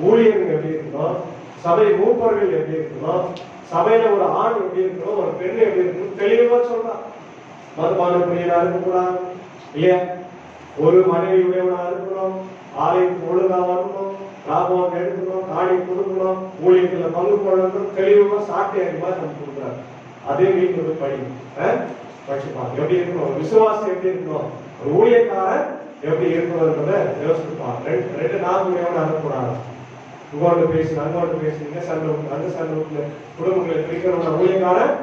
ஊழியருங்க எப்படி இருக்கணும், சபை மூப்பர்கள் எப்படி இருக்கணும், சபையில ஒரு ஆண் எப்படி இருக்கணும், ஒரு பெண் எப்படி இருக்கணும் தெளிவா சொல்றான். மதுபான பிரியனா இருக்கக்கூடாது இல்லையா? ஒரு மனைவி உடையவனா இருக்கணும், ஆலயத்துக்கு ஒழுங்கா வரணும், லாபம் எடுக்கணும், காணி கொடுக்கணும், ஊழியத்துல பங்கு போடணும், தெளிவா சாட்டையமா நம்ம கொடுக்குறாரு. அதே வீட்டுல போய் படிச்சுப்பாங்க. எப்படி இருக்கணும், விசுவாசம் எப்படி இருக்கணும், ஒரு ஊழியக்காரன் எப்படி இருக்கணும்ன்றத யோசிச்சுப்பாங்க. ரெண்டு நாகுமையோட அனுப்புறாங்க. இங்கோடு பேசி அங்கோடு பேசி இந்த சண்டை அந்த சண்டை குடும்பங்களை பிரிக்கிறவங்க ஊழியக்காரன்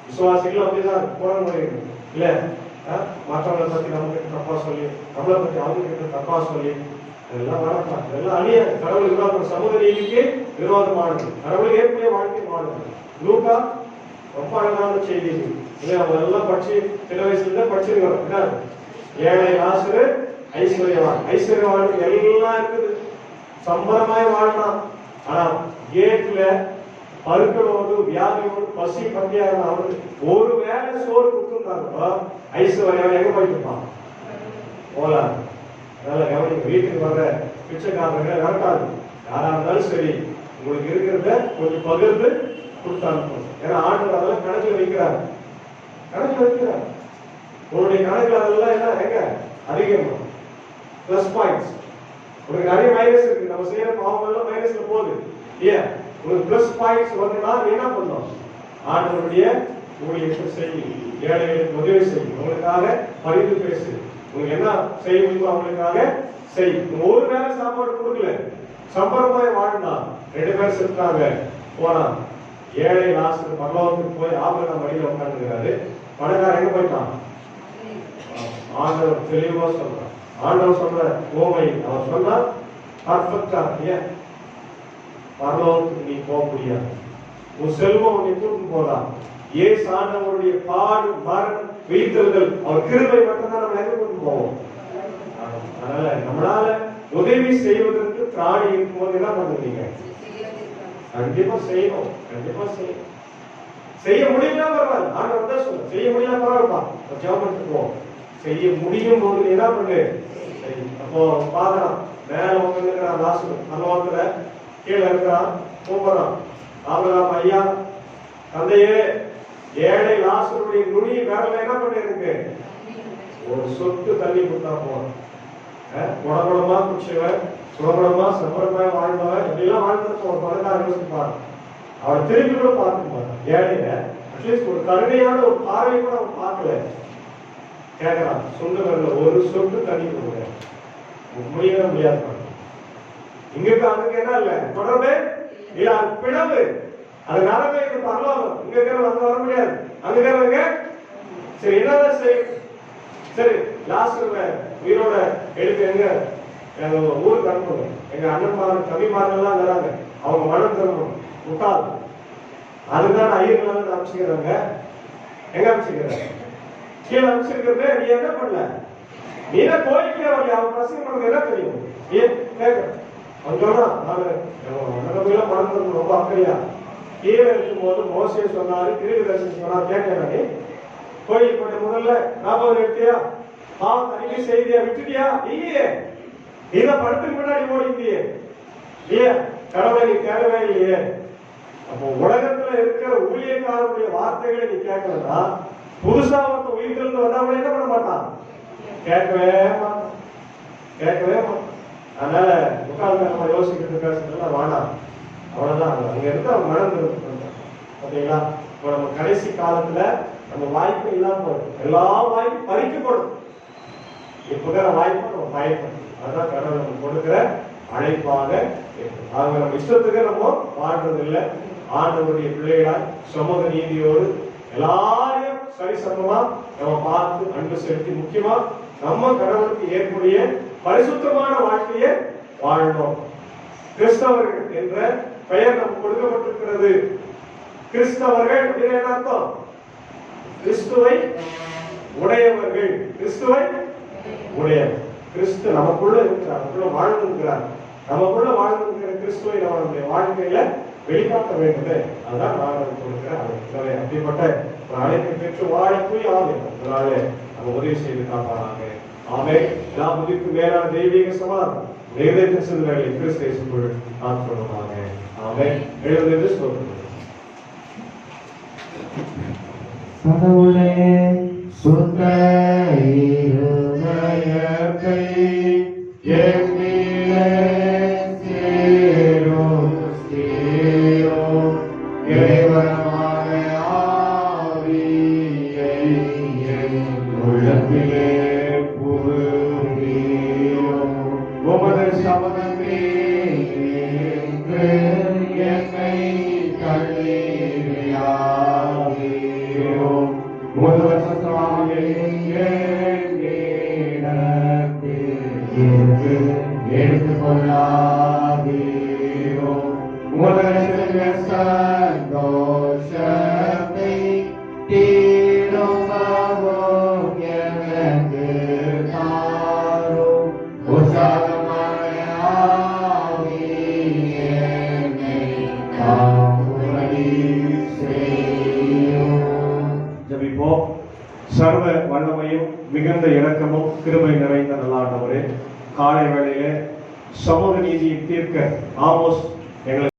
விசுவாசிகள் அப்படிதான் போற முடியும் இல்ல. மற்றவங்களை பத்தி நம்ம கிட்ட தப்பா சொல்லி, நம்மளை பத்தி அவங்க கிட்ட தப்பா சொல்லி இதெல்லாம் வளர்ப்பாங்க. இதெல்லாம் அழிய கடவுள் விரோதம், சமூகநீதிக்கு விரோதமானது, கடவுள் ஏற்கனவே வாழ்க்கைமானது. லூக்கா ரொம்ப அழகான செய்தி. அவங்க எல்லாம் படிச்சு சில வயசுல படிச்சிருக்கிறோம். ஏழை லாசரு ஐஸ்வர்யவான். ஐஸ்வர்யவானுக்கு எல்லாம் இருக்குது, சம்பரமாய் வாழலாம். ஆனா கேட்ல பருக்களோடு வியாதியோடு பசி பந்தியாக அவரு ஒரு வேளை சோறு கொடுத்துருந்தாங்க. ஐஸ்வர்யவான் எங்க போயிட்டுப்பான் போல. அதனால கவனிங்க, வீட்டுக்கு வர்ற பிச்சைக்காரங்க நடக்காது. யாரா இருந்தாலும் சரி, உங்களுக்கு இருக்கிறத கொஞ்சம் பகிர்ந்து கொடுத்தாங்க. ஏன்னா ஆண்டவர் அதெல்லாம் கணக்குல வைக்கிறார், கணக்குல வைக்கிறார். உங்களுடைய கணக்குல அதெல்லாம் என்ன எங்க அதிகமா பிளஸ் பாயிண்ட்ஸ். உங்களுக்கு நிறைய மைனஸ் இருக்கு, நம்ம செய்யற பாவம் எல்லாம் மைனஸ்ல போகுது. ஏன் உங்களுக்கு பிளஸ் பாயிண்ட்ஸ் வந்துன்னா என்ன பண்ணணும், ஆண்டவருடைய ஊழியத்தை செய்யும், ஏழைகளுக்கு உதவி செய்யும், உங்களுக்காக பரிந்து பேசு, உங்களுக்கு என்ன செய்ய முடியுமோ அவங்களுக்காக செய். ஒரு வேளை சாப்பாடு கொடுக்கல, சம்பரமாய் வாழ்ந்தா 2 பேர் செத்துறாங்க போனா. ஏழை லாஸ்ட் பரலோகத்துக்கு போய் ஆபிரகாம் வழியில உட்கார்ந்துருக்காரு. பணக்காரன் எங்க போயிட்டான்? ஆண்டவர் தெளிவா சொல்றார். ஆண்டவர் சொல்ற ஓமை அவர் சொன்னா பர்ஃபெக்டா ஏன் பரலோகத்துக்கு நீ போக முடியாது. உன் செல்வம் உன்னை கூட்டு போலாம். ஏசு ஆண்டவருடைய பாடு மரணம் உயிர்த்தெழுதல் அவர் கிருபை மட்டும்தான் நம்ம எங்க கூட்டு போவோம். அதனால நம்மளால உதவி செய்வதற்கு திராணி இருக்கும்போது என்ன பண்ணுவீங்க? கண்டிப்பா செய்யணும், கண்டிப்பா செய்யணும். செய்ய முடியல பரவாயில்ல, ஆண்டவர் தான் சொல்ல செய்ய முடியல பரவாயில்லப்பா ஜெபத்துக்கு போ. செய்ய முடியும் போது என்ன பண்ணு. அப்போ பாக்குறான் மேல உட்காந்துக்கிறான் லாஸ்ட் பரலோகத்துல, கீழே இருக்கிறான் கூப்பிடுறான். ஆபிரகாம் ஐயா தந்தையே, ஏழை லாசருடைய நுனி விரல என்ன பண்ணிருக்கு, ஒரு சொட்டு தண்ணி கொடுத்தா போதும். குடகுடமா குடிச்சவன், சுடகுடமா சம்பரமாய் வாழ்ந்தவன் எப்படிலாம் வாழ்ந்துட்டு ஒரு 16 யோசிப்பார். அவர் திரும்பி கூட பார்க்க மாட்டான். ஏழைய அட்லீஸ்ட் ஒரு கருணையான ஒரு பார்வை கூட அவன் பார்க்கல. கேட்கறான், சொந்த வரல ஒரு சொட்டு தண்ணி கொடுங்க, முடியவே முடியாது. இங்க அங்க என்ன இல்ல தொடர்பு இல்ல, அது பிளவு, அது நரம்பு. இது பரலோகம், இங்க இருக்கிறவங்க அங்க வர முடியாது, அங்க இருக்கிறவங்க சரி என்னதான் செய்யும். சரி லாஸ்ட் உயிரோட எடுத்து எங்க ஊருக்கு அனுப்பணும். எங்க அண்ணன்மார்கள் தம்பிமார்கள்லாம் வராங்க, அவங்க மனம் தரணும் முட்டாது. அதுதான் ஐயர்கள் அமைச்சுக்கிறாங்க. எங்க அமைச்சுக்கிறாங்க? கீழே அமைச்சிருக்கிறது. நீ என்ன பண்ணல, நீ தான் கோயிலுக்கே வரல, அவங்க பசங்க நமக்கு என்ன தெரியும்? ஏன் கேட்க அவன் சொல்றான், நான் மனம் தரணும் ரொம்ப அக்கறையா. கீழே இருக்கும் போது மோசே சொன்னாரு, கிரீட தரிசனம் சொன்னாரு. கேட்க கோயில் போட்ட முதல்ல ஞாபகம் எடுத்தியா? அறிக்கை செய்தியா விட்டுட்டியா? இல்லையே. நீதான் படத்துக்கு முன்னாடி ஓடிந்தியே இல்லையே, கடவுளை நீ தேடவே இல்லையே. அப்போ உலகத்துல இருக்கிற ஊழியக்காரருடைய வார்த்தைகளை நீ கேட்கலன்னா, புதுசா வந்து உயிர்கள் வந்தவங்களை என்ன பண்ண மாட்டான், கேட்கவே மாட்டான், கேட்கவே மாட்டான். அதனால உட்கார்ந்து நம்ம யோசிக்கிறது பேசுறதுலாம் வேணாம். அவ்வளவுதான். அங்க இருந்து அவன் மனது பாத்தீங்களா? இப்போ நம்ம கடைசி காலத்துல நம்ம வாய்ப்பு இல்லாம போடும், எல்லா வாய்ப்பும் பறிக்கப்படும். இப்போதான் வாய்ப்பு நம்ம பயன்படும். அதுதான் கடவுள் நம்ம கொடுக்கிற அழைப்பாக இருக்கும். அவங்க நம்ம இஷ்டத்துக்கு நம்ம வாழ்றது இல்லை. ஆண்டவருடைய பிள்ளைகளாய் சமூக நீதியோடு எல்லாரையும் சரிசமமா நம்ம பார்த்து அன்பு செலுத்தி, முக்கியமா நம்ம கடவுளுக்கு ஏற்புடைய பரிசுத்தமான வாழ்க்கையை வாழணும். கிறிஸ்தவர்கள் என்ற பெயர் நமக்கு கொடுக்கப்பட்டிருக்கிறது. கிறிஸ்தவர்கள் என்ன அர்த்தம்? கிறிஸ்துவை உடையவர்கள். கிறிஸ்துவை உடையவர். கிறிஸ்து நமக்குள்ள இருக்கிறார், நமக்குள்ள வாழ்ந்திருக்கிறார். நமக்குள்ள வாழ்ந்திருக்கிற கிறிஸ்துவை நம்மளுடைய வாழ்க்கையில வெளிக்காட்ட வேண்டும். அதுதான் நான் கொடுக்கிற அழைப்பு. அப்படிப்பட்ட ஒரு அழைப்பை பெற்று வாழக்கூடிய ஆவியானவராலே நம்ம உதவி செய்து காப்பாங்க. ஆமே. நாம் புதிக்கு மேலான தெய்வீக சமாதானம் இதயத்தின் சிந்தனைகளை கிறிஸ்து இயேசுக்குள் ஆட்கொள்ளுமாக. ஆமே. எழுந்து சொல்லுங்கள். கடவுளே சுத்த இருதயத்தை எம்மிலே எடுத்துக்கொள்ளாதீரோ உலகத்திலே சந்தோஷத்தை தீரும்பவும் எனக்கு தாரும் உற்சாகமான ஆவி என்னை தாங்கும்படி செய்யும். ஜெபிப்போம். சர்வ வல்லமையும் மிகுந்த இரக்கமும் கிருபை நிறைந்த நல்லாண்டவரே, காலை வேளையிலே சமூக நீதியை தீர்க்க ஆமோஸ் எங்களுக்கு